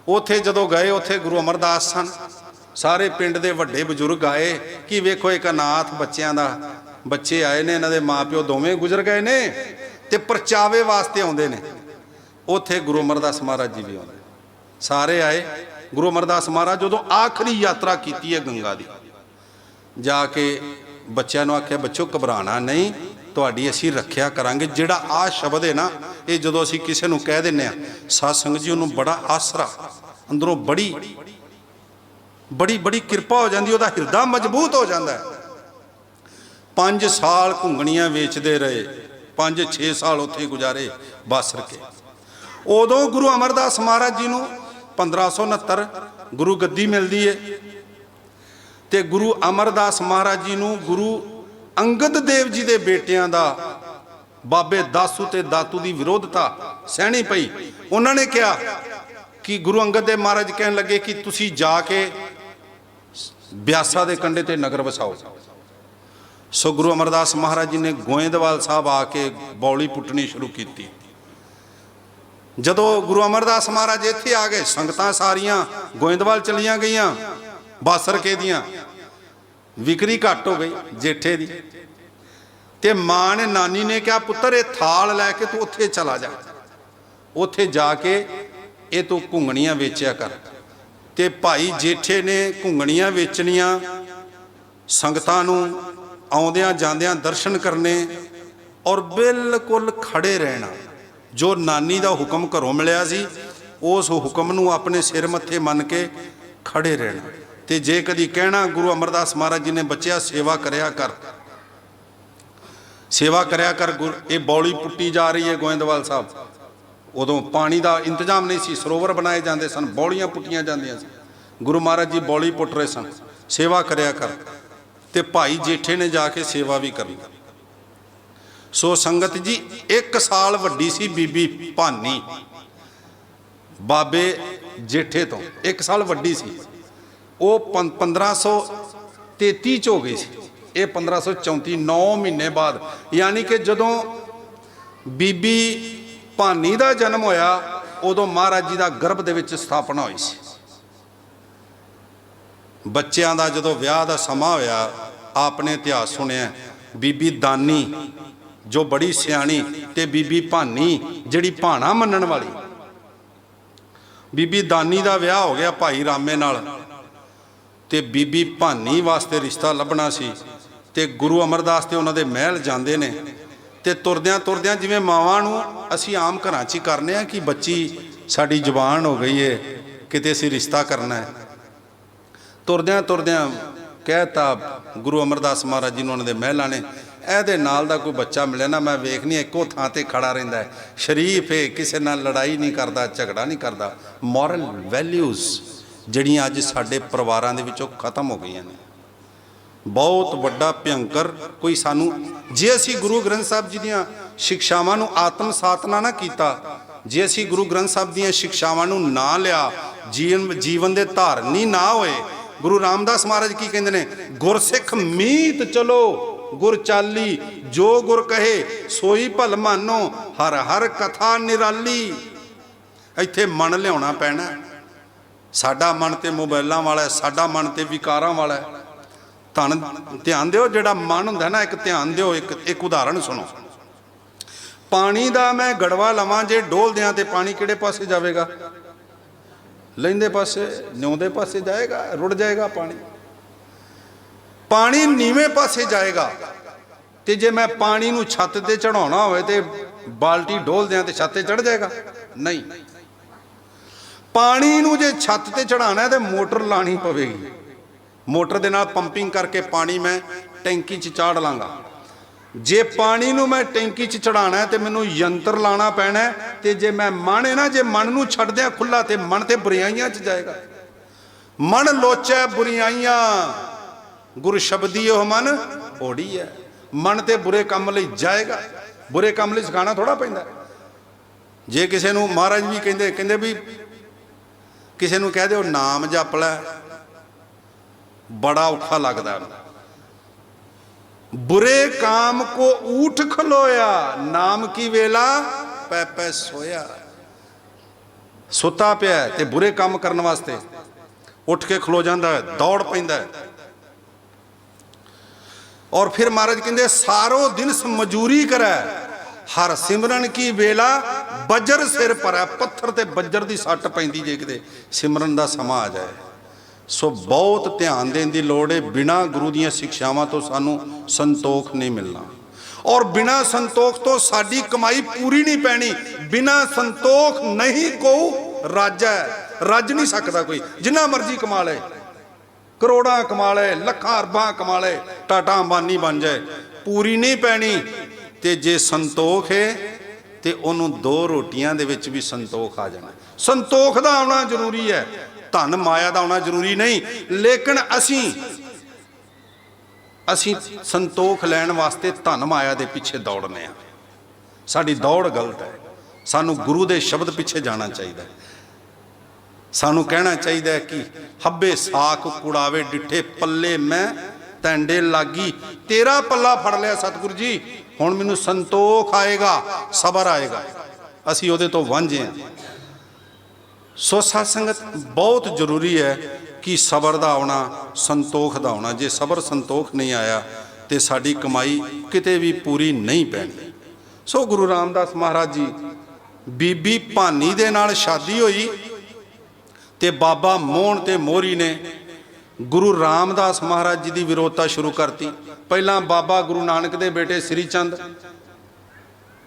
उत्थे जदों गए, उत्थे गुरु अमरदास सन, सारे पिंड दे वड्डे बजुर्ग आए कि वेखो एक अनाथ बच्चों का, बच्चे आए ने, इन्हां दे माँ प्यो दोवें गुजर गए ने, ते परचावे वास्ते आउंदे ने। उत्थे गुरु अमरदास महाराज जी भी आउंदे, सारे आए। गुरु अमरदास महाराज जदों आखिरी यात्रा की है गंगा दी, जाके बच्चों नूं आख्या बच्चों घबराना नहीं, तुहाडी असीं रखिया करांगे। जिहड़ा आ शब्द है ना, ये जदों असीं किसी नूं कह दिंदे आ, साध संगत जी उहनूं बड़ा आसरा, अंदरों बड़ी बड़ी बड़ी किरपा हो जाती, उहदा हिरदा मजबूत हो जाता है। 5 साल घुंगणियां वेचते रहे, 5-6 साल उत्थे गुजारे बासर के। उदों गुरु अमरदास महाराज जी नूं 1569 गुरु गद्दी मिलती है, ते गुरु अमरदास महाराज जी नूं गुरु अंगद देव जी के बेटियां दा बाबे दासू ते दातू की विरोधता सहनी पई। उन्होंने कहा कि गुरु अंगद देव महाराज कहन लगे कि तुसी जाके ब्यासा के कंढे ते नगर वसाओ। सो गुरु अमरदास महाराज जी ने गोइंदवाल साहब आके बौली पुट्टनी शुरू की। जदों गुरु अमरदास महाराज इत्थे आ गए, संगतां सारियां गोइंदवाल चलियां गईयां, बासर के दियां विक्री घट हो गई जेठे दी। ते मां ने, नानी ने कहा पुत्र ये थाल लैके तू उत्थे चला जा, उत्थे जाके ये तू घुंगणियां वेचिया कर। ते भाई जेठे ने घुंगणियां वेचनियां, संगतां नूं आउंदियां जांदियां दर्शन करने, और बिल्कुल खड़े रहना। जो नानी का हुक्म घरों मिलिया सी, उस हुक्म नूं अपने सिर मत्थे मन के खड़े रहना। ते जे कदी कहना गुरु अमरदास महाराज जी ने बच्चिया सेवा करया कर, सेवा करया कर। ये बौली पुट्टी जा रही है गोइंदवाल साहब, उदों पानी का इंतजाम नहीं सी, सरोवर बनाए जाते सन, बौलियां पुट्टियां जांदियां सन। गुरु महाराज जी बौली पुट रहे सन, सेवा करया कर। ते भाई जेठे ने जाके सेवा भी करनी। सो संगत जी 1 साल वड्डी सी बीबी भानी, बाबे जेठे तो 1 साल वड्डी सी। वो 1533 च हो गई सी, ये 1534, 9 महीने बाद, यानी कि जदों बीबी भानी का जन्म होया उदों महाराज जी का गर्भ दे विच स्थापना हुई सी। बच्चों का जदों विआह का समा होया, आपने इतिहास सुनिया, बीबी दानी जो बड़ी सियाणी, ते बीबी भानी जिहड़ी भाणा मनण वाली। बीबी दानी का विआह हो गया भाई रामे नाल, ते बीबी भानी वास्ते रिश्ता लभना सी। ते गुरु अमरदास ते उन्हां दे महल जांदे ने, ते तुरदियां तुरदियां जिवें मावां नूं असीं आम घरां 'च ही करने आ कि बच्ची साडी जवान हो गई है, किते असीं रिश्ता करना है। तुरदियां तुरदियां कहता गुरु अमरदास महाराज जी ने, उन्हां दे महलां ने ਇਹਦੇ ਨਾਲ ਦਾ ਕੋਈ ਬੱਚਾ ਮਿਲੇ ਨਾ, ਮੈਂ ਵੇਖਨੀ ਇੱਕੋ ਥਾਂ ਤੇ ਖੜਾ ਰਹਿੰਦਾ ਹੈ, ਸ਼ਰੀਫ ਹੈ, ਕਿਸੇ ਨਾਲ ਲੜਾਈ ਨਹੀਂ ਕਰਦਾ, ਝਗੜਾ ਨਹੀਂ ਕਰਦਾ। ਮੋਰਲ ਵੈਲਿਊਜ਼ ਜਿਹੜੀਆਂ ਅੱਜ ਸਾਡੇ ਪਰਿਵਾਰਾਂ ਦੇ ਵਿੱਚੋਂ ਖਤਮ ਹੋ ਗਈਆਂ ਨੇ। ਬਹੁਤ ਵੱਡਾ ਭਿਅੰਕਰ ਕੋਈ ਸਾਨੂੰ, ਜੇ ਅਸੀਂ ਗੁਰੂ ਗ੍ਰੰਥ ਸਾਹਿਬ ਜੀ ਦੀਆਂ ਸਿੱਖਿਆਵਾਂ ਨੂੰ ਆਤਮਸਾਤ ਨਾ ਕੀਤਾ, ਜੇ ਅਸੀਂ ਗੁਰੂ ਗ੍ਰੰਥ ਸਾਹਿਬ ਦੀਆਂ ਸਿੱਖਿਆਵਾਂ ਨੂੰ ਨਾ ਲਿਆ, ਜੀਵਨ ਦੇ ਧਾਰਨੀ ਨਾ ਹੋਏ। ਗੁਰੂ ਰਾਮਦਾਸ ਮਹਾਰਾਜ ਕੀ ਕਹਿੰਦੇ ਨੇ? ਗੁਰਸਿੱਖ ਮੀਤ ਚਲੋ ਗੁਰ ਚਾਲੀ, ਜੋ ਗੁਰ ਕਹੇ ਸੋਈ ਭਲ ਮਾਨੋ, ਹਰ ਹਰ ਕਥਾ ਨਿਰਾਲੀ। ਇੱਥੇ ਮਨ ਲਿਆਉਣਾ ਪੈਣਾ। ਸਾਡਾ ਮਨ ਤੇ ਮੋਬਾਈਲਾਂ ਵਾਲਾ, ਸਾਡਾ ਮਨ ਤੇ ਵਿਕਾਰਾਂ ਵਾਲਾ। ਧਿਆਨ ਦਿਓ, ਜਿਹੜਾ ਮਨ ਹੁੰਦਾ ਨਾ, ਇੱਕ ਧਿਆਨ ਦਿਓ, ਇੱਕ ਉਦਾਹਰਣ ਸੁਣੋ। ਪਾਣੀ ਦਾ ਮੈਂ ਗੜਵਾ ਲਵਾਂ, ਜੇ ਡੋਲ ਦਿਆਂ ਤੇ ਪਾਣੀ ਕਿਹੜੇ ਪਾਸੇ ਜਾਵੇਗਾ? ਲਹਿੰਦੇ ਪਾਸੇ, ਨਿਉਂਦੇ ਪਾਸੇ ਜਾਏਗਾ, ਰੁੜ ਜਾਏਗਾ ਪਾਣੀ। ਪਾਣੀ ਨੀਵੇਂ ਪਾਸੇ ਜਾਏਗਾ। ਤੇ ਜੇ ਮੈਂ ਪਾਣੀ ਨੂੰ ਛੱਤ ਤੇ ਚੜਾਉਣਾ ਹੋਵੇ ਤੇ ਬਾਲਟੀ ਡੋਲ ਦਿਆਂ ਤੇ ਛੱਤ ਤੇ ਚੜ ਜਾਏਗਾ? ਨਹੀਂ। ਪਾਣੀ ਨੂੰ ਜੇ ਛੱਤ ਤੇ ਚੜਾਉਣਾ ਤੇ ਮੋਟਰ ਲਾਣੀ ਪਵੇਗੀ। ਮੋਟਰ ਦੇ ਨਾਲ ਪੰਪਿੰਗ ਕਰਕੇ ਪਾਣੀ ਮੈਂ ਟੈਂਕੀ 'ਚ ਚਾੜ ਲਾਂਗਾ। ਜੇ ਪਾਣੀ ਨੂੰ ਮੈਂ ਟੈਂਕੀ 'ਚ ਚੜਾਉਣਾ ਤੇ ਮੈਨੂੰ ਯੰਤਰ ਲਾਣਾ ਪੈਣਾ। ਤੇ ਜੇ ਮੈਂ ਮਨ ਹੈ ਨਾ, ਜੇ ਮਨ ਨੂੰ ਛੱਡ ਦਿਆਂ ਖੁੱਲਾ ਤੇ ਮਨ ਤੇ ਬੁਰਾਈਆਂ 'ਚ ਜਾਏਗਾ। ਮਨ ਲੋਚੈ ਬੁਰਾਈਆਂ, ਗੁਰ ਸ਼ਬਦੀ ਉਹ ਮਨ ਓੜੀ ਹੈ। ਮਨ ਤੇ ਬੁਰੇ ਕੰਮ ਲਈ ਜਾਏਗਾ। ਬੁਰੇ ਕੰਮ ਲਈ ਸਿਖਾਉਣਾ ਥੋੜਾ ਪੈਂਦਾ। ਜੇ ਕਿਸੇ ਨੂੰ ਮਹਾਰਾਜ ਵੀ ਕਹਿੰਦੇ ਵੀ ਕਿਸੇ ਨੂੰ ਕਹਿ ਦਿਓ ਨਾਮ ਜਪ ਲੈ, ਬੜਾ ਔਖਾ ਲੱਗਦਾ। बुरे काम को ऊठ खलोया, नाम की वेला पै पै सोया। सुता पिया ते बुरे काम करने वास्ते उठ के खलो जाता है, दौड़ पैंदा है। और फिर महाराज कहते सारो दिन मजूरी करे, हर सिमरन की वेला बजर सिर पर है। पत्थर ते बजर की सट पैंदी जे किते सिमरन का समा आ जाए। सो बहुत ध्यान देने की लोड़ है। बिना गुरु दी शिक्षावां तो सानू संतोख नहीं मिलना, और बिना संतोख तो साडी कमाई पूरी नहीं पैनी। बिना संतोख नहीं को राजा है, रज नहीं सकता कोई, जिन्ना मर्जी कमा ले, करोड़ा कमा ले, लखां अरबां कमा ले, टाटा अंबानी बन जाए, पूरी नहीं पैनी। ते जे संतोख है तो उन्होंने दो रोटियां दे विच भी संतोख आ जाना। संतोख दा आना जरूरी है, धन माया दा आना जरूरी नहीं। लेकिन असी संतोख लैण वास्ते धन माया दे पिछे दौड़ने, साडी दौड़ गलत है। सानू गुरु दे शब्द पिछे जाना चाहिए। सानू कहना चाहिए कि हब्बे साख कुड़ावे डिठे पल्ले मैं तैंडे लागी। तेरा पल्ला फड़ लिया सतगुरु जी, हुण मैनू संतोख आएगा, सबर आएगा। असी उहदे तो वांझे हैं। सो साध संगत बहुत जरूरी है कि सबर दा आउणा, संतोख दा आउणा। जे सबर संतोख नहीं आया तो साडी कमाई किते भी पूरी नहीं पैनी। सो गुरु रामदास महाराज जी, बीबी भानी दे नाल शादी हुई ते बाबा मोहन ते मोहरी ने गुरु रामदास महाराज जी की विरोधता शुरू करती। पहला बाबा गुरु नानक दे बेटे श्री चंद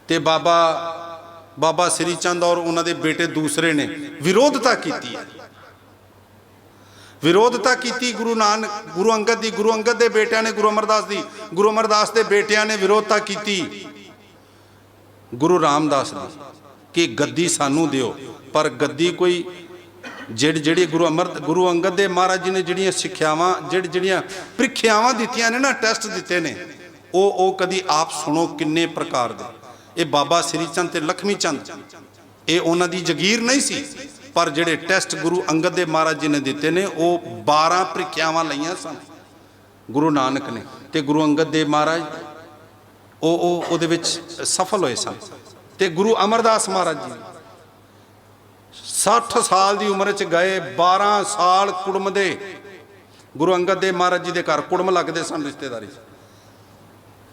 ते बाबा श्री चंद और उन्होंने बेटे दूसरे ने विरोधता की है। विरोधता की गुरु अंगद दे बेटिया ने गुरु अमरदास दे बेटिया ने विरोधता की गुरु रामदास दी कि गद्दी सानू दिओ। पर गद्दी कोई जिहड़ी गुरु अंगद दे महाराज जी ने जिहड़ियां सिक्ख्यावां जिहड़ियां प्रीख्यावां दित्तियां ने ना, टेस्ट दिते ने, ओ कदी आप सुनो किन्ने प्रकार दे। ये बाबा श्री चंद ते लक्ष्मी चंद ये उन्हां दी जगीर नहीं सी, पर जिहड़े टेस्ट गुरु अंगद देव महाराज जी ने दिते ने वो 12 प्रीख्यावां लईआं सन गुरु नानक ने, ते गुरु अंगद देव महाराज उहदे विच सफल होए सन। ते गुरु अमरदास महाराज जी 60 साल की उम्र च गए, 12 साल कुड़म दे गुरु अंगद देव महाराज जी के घर कुड़म लगते सन, रिश्तेदारी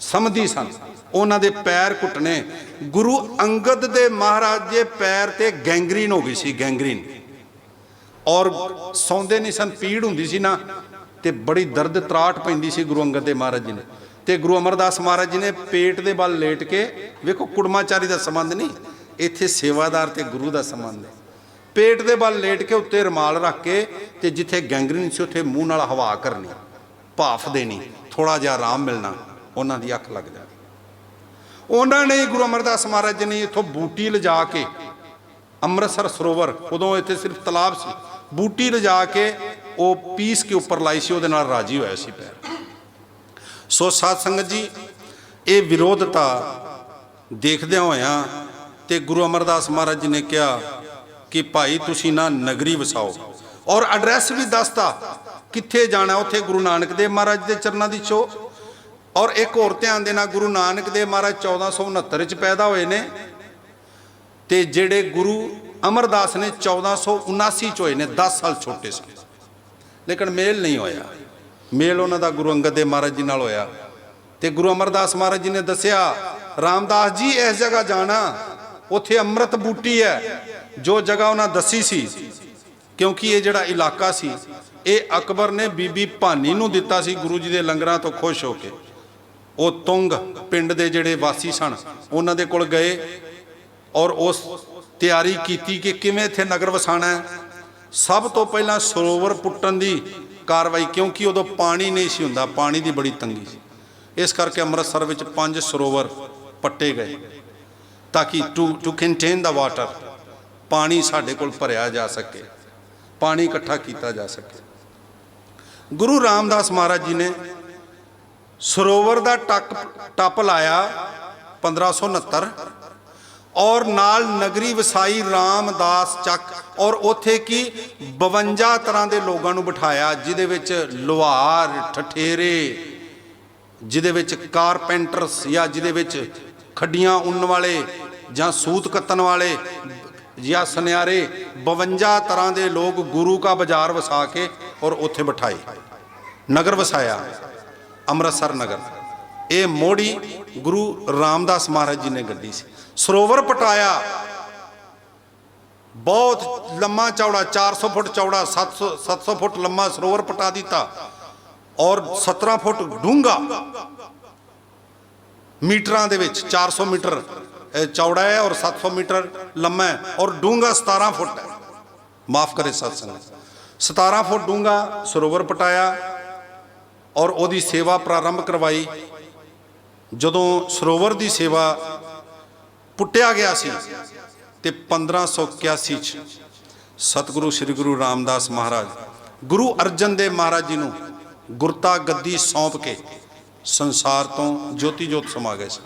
समझी सन। उन्हों दे पैर घुटने, गुरु अंगद दे महाराज के पैर ते गैंगरीन हो गई सी, गैंगरीन, और सौंदे नहीं सन, पीड़ हुंदी सी ना, ते बड़ी दर्द त्राट पैंदी सी गुरु अंगद देव महाराज जी ने। ते गुरु अमरदास महाराज जी ने पेट दे बल लेट के, वेखो कुड़माचारी का संबंध नहीं, इत्थे सेवादार ते गुरु का संबंध है। पेट दे बल लेट के उत्ते रुमाल रख के ते जिथे गैंगरीन सी उत्थे मूँह नाल हवा करनी, भाफ देनी, थोड़ा जिहा आराम मिलना। ਉਹਨਾਂ ਦੀ ਅੱਖ ਲੱਗ ਜਾਣੀ। ਉਹਨਾਂ ਨੇ ਗੁਰੂ ਅਮਰਦਾਸ ਮਹਾਰਾਜ ਜੀ ਨੇ ਇੱਥੋਂ ਬੂਟੀ ਲਿਜਾ ਕੇ ਅੰਮ੍ਰਿਤਸਰ ਸਰੋਵਰ, ਉਦੋਂ ਇੱਥੇ ਸਿਰਫ ਤਲਾਬ ਸੀ, ਬੂਟੀ ਲਿਜਾ ਕੇ ਉਹ ਪੀਸ ਕੇ ਉੱਪਰ ਲਾਈ ਸੀ, ਉਹਦੇ ਨਾਲ ਰਾਜੀ ਹੋਇਆ ਸੀ ਪੈਰ। ਸੋ ਸਾਧ ਸੰਗਤ ਜੀ, ਇਹ ਵਿਰੋਧਤਾ ਦੇਖਦਿਆਂ ਹੋਇਆਂ ਤੇ ਗੁਰੂ ਅਮਰਦਾਸ ਮਹਾਰਾਜ ਜੀ ਨੇ ਕਿਹਾ ਕਿ ਭਾਈ ਤੁਸੀਂ ਨਾ ਨਗਰੀ ਵਸਾਓ, ਔਰ ਐਡਰੈਸ ਵੀ ਦੱਸਤਾ ਕਿੱਥੇ ਜਾਣਾ। ਉੱਥੇ ਗੁਰੂ ਨਾਨਕ ਦੇਵ ਮਹਾਰਾਜ ਦੇ ਚਰਨਾਂ ਦੀ ਛੋਹ। ਔਰ ਇੱਕ ਹੋਰ ਧਿਆਨ ਦੇਣਾ, ਗੁਰੂ ਨਾਨਕ ਦੇਵ ਮਹਾਰਾਜ 1469 ਚ ਪੈਦਾ ਹੋਏ ਨੇ ਤੇ ਜਿਹੜੇ ਗੁਰੂ ਅਮਰਦਾਸ ਨੇ 1479 ਚ ਹੋਏ ਨੇ, 10 ਸਾਲ ਛੋਟੇ ਸੀ। ਲੇਕਿਨ ਮੇਲ ਨਹੀਂ ਹੋਇਆ। ਮੇਲ ਉਹਨਾਂ ਦਾ ਗੁਰੂ ਅੰਗਦ ਦੇਵ ਮਹਾਰਾਜ ਜੀ ਨਾਲ ਹੋਇਆ ਤੇ ਗੁਰੂ ਅਮਰਦਾਸ ਮਹਾਰਾਜ ਜੀ ਨੇ ਦੱਸਿਆ, ਰਾਮਦਾਸ ਜੀ ਇਸ ਜਗ੍ਹਾ ਜਾਣਾ, ਉੱਥੇ ਅੰਮ੍ਰਿਤ ਬੂਟੀ ਹੈ। ਜੋ ਜਗ੍ਹਾ ਉਹਨਾਂ ਦੱਸੀ ਸੀ, ਕਿਉਂਕਿ ਇਹ ਜਿਹੜਾ ਇਲਾਕਾ ਸੀ ਇਹ ਅਕਬਰ ਨੇ ਬੀਬੀ ਭਾਨੀ ਨੂੰ ਦਿੱਤਾ ਸੀ ਗੁਰੂ ਜੀ ਦੇ ਲੰਗਰਾਂ ਤੋਂ ਖੁਸ਼ ਹੋ ਕੇ। ਉਹ ਤੁੰਗ ਪਿੰਡ ਦੇ ਜਿਹੜੇ ਵਾਸੀ ਸਨ ਉਹਨਾਂ ਦੇ ਕੋਲ ਗਏ ਔਰ ਉਸ ਤਿਆਰੀ ਕੀਤੀ ਕਿ ਕਿਵੇਂ ਇੱਥੇ ਨਗਰ ਵਸਾਣਾ ਹੈ। ਸਭ ਤੋਂ ਪਹਿਲਾਂ ਸਰੋਵਰ ਪੁੱਟਣ ਦੀ ਕਾਰਵਾਈ, ਕਿਉਂਕਿ ਉਦੋਂ ਪਾਣੀ ਨਹੀਂ ਸੀ ਹੁੰਦਾ, ਪਾਣੀ ਦੀ ਬੜੀ ਤੰਗੀ ਸੀ। ਇਸ ਕਰਕੇ ਅੰਮ੍ਰਿਤਸਰ ਵਿੱਚ 5 ਸਰੋਵਰ ਪੱਟੇ ਗਏ ਤਾਂ ਕਿ ਟੂ ਕੰਟੇਨ ਦਾ ਵਾਟਰ, ਪਾਣੀ ਸਾਡੇ ਕੋਲ ਭਰਿਆ ਜਾ ਸਕੇ, ਪਾਣੀ ਇਕੱਠਾ ਕੀਤਾ ਜਾ ਸਕੇ। ਗੁਰੂ ਰਾਮਦਾਸ ਮਹਾਰਾਜ ਜੀ ਨੇ ਸਰੋਵਰ ਦਾ ਟੱਪ ਲਾਇਆ 1569 ਔਰ ਨਾਲ ਨਗਰੀ ਵਸਾਈ ਰਾਮਦਾਸ ਚੱਕ। ਔਰ ਉੱਥੇ ਕੀ 52 ਤਰ੍ਹਾਂ ਦੇ ਲੋਕਾਂ ਨੂੰ ਬਿਠਾਇਆ, ਜਿਹਦੇ ਵਿੱਚ ਲੁਹਾਰ, ਠਠੇਰੇ, ਜਿਹਦੇ ਵਿੱਚ ਕਾਰਪੈਂਟਰਸ ਜਾਂ ਜਿਹਦੇ ਵਿੱਚ ਖੱਡੀਆਂ ਉਣਨ ਵਾਲੇ ਜਾਂ ਸੂਤ ਕੱਤਣ ਵਾਲੇ ਜਾਂ ਸੁਨਿਆਰੇ, 52 ਤਰ੍ਹਾਂ ਦੇ ਲੋਕ ਗੁਰੂ ਕਾ ਬਾਜ਼ਾਰ ਵਸਾ ਕੇ ਔਰ ਉੱਥੇ ਬਿਠਾਏ, ਨਗਰ ਵਸਾਇਆ ਅੰਮ੍ਰਿਤਸਰ ਨਗਰ। ਇਹ ਮੋੜੀ ਗੁਰੂ ਰਾਮਦਾਸ ਮਹਾਰਾਜ ਜੀ ਨੇ ਗੱਡੀ ਸੀ। ਸਰੋਵਰ ਪਟਾਇਆ, ਬਹੁਤ ਲੰਮਾ ਚੌੜਾ, 400 ਫੁੱਟ ਚੌੜਾ, 700 ਫੁੱਟ ਲੰਮਾ ਸਰੋਵਰ ਪਟਾ ਦਿੱਤਾ ਔਰ 17 ਫੁੱਟ ਡੂੰਘਾ ਮੀਟਰਾਂ ਦੇ ਵਿੱਚ, 400 ਮੀਟਰ ਚੌੜਾ ਹੈ ਔਰ 700 ਮੀਟਰ ਲੰਮਾ ਹੈ ਔਰ ਡੂੰਘਾ 17 ਫੁੱਟ ਹੈ। ਮਾਫ ਕਰੇ ਸਤ ਸੰਗਤ, 17 ਫੁੱਟ ਡੂੰਘਾ ਸਰੋਵਰ ਪਟਾਇਆ ਔਰ ਉਹਦੀ ਸੇਵਾ ਪ੍ਰਾਰੰਭ ਕਰਵਾਈ। ਜਦੋਂ ਸਰੋਵਰ ਦੀ ਸੇਵਾ ਪੁੱਟਿਆ ਗਿਆ ਸੀ ਤੇ 1581 ਚ ਸਤਿਗੁਰੂ ਸ੍ਰੀ ਗੁਰੂ ਰਾਮਦਾਸ ਮਹਾਰਾਜ ਗੁਰੂ ਅਰਜਨ ਦੇਵ ਮਹਾਰਾਜ ਜੀ ਨੂੰ ਗੁਰਤਾ ਗੱਦੀ ਸੌਂਪ ਕੇ ਸੰਸਾਰ ਤੋਂ ਜੋਤੀ ਜੋਤ ਸਮਾ ਗਏ ਸੀ।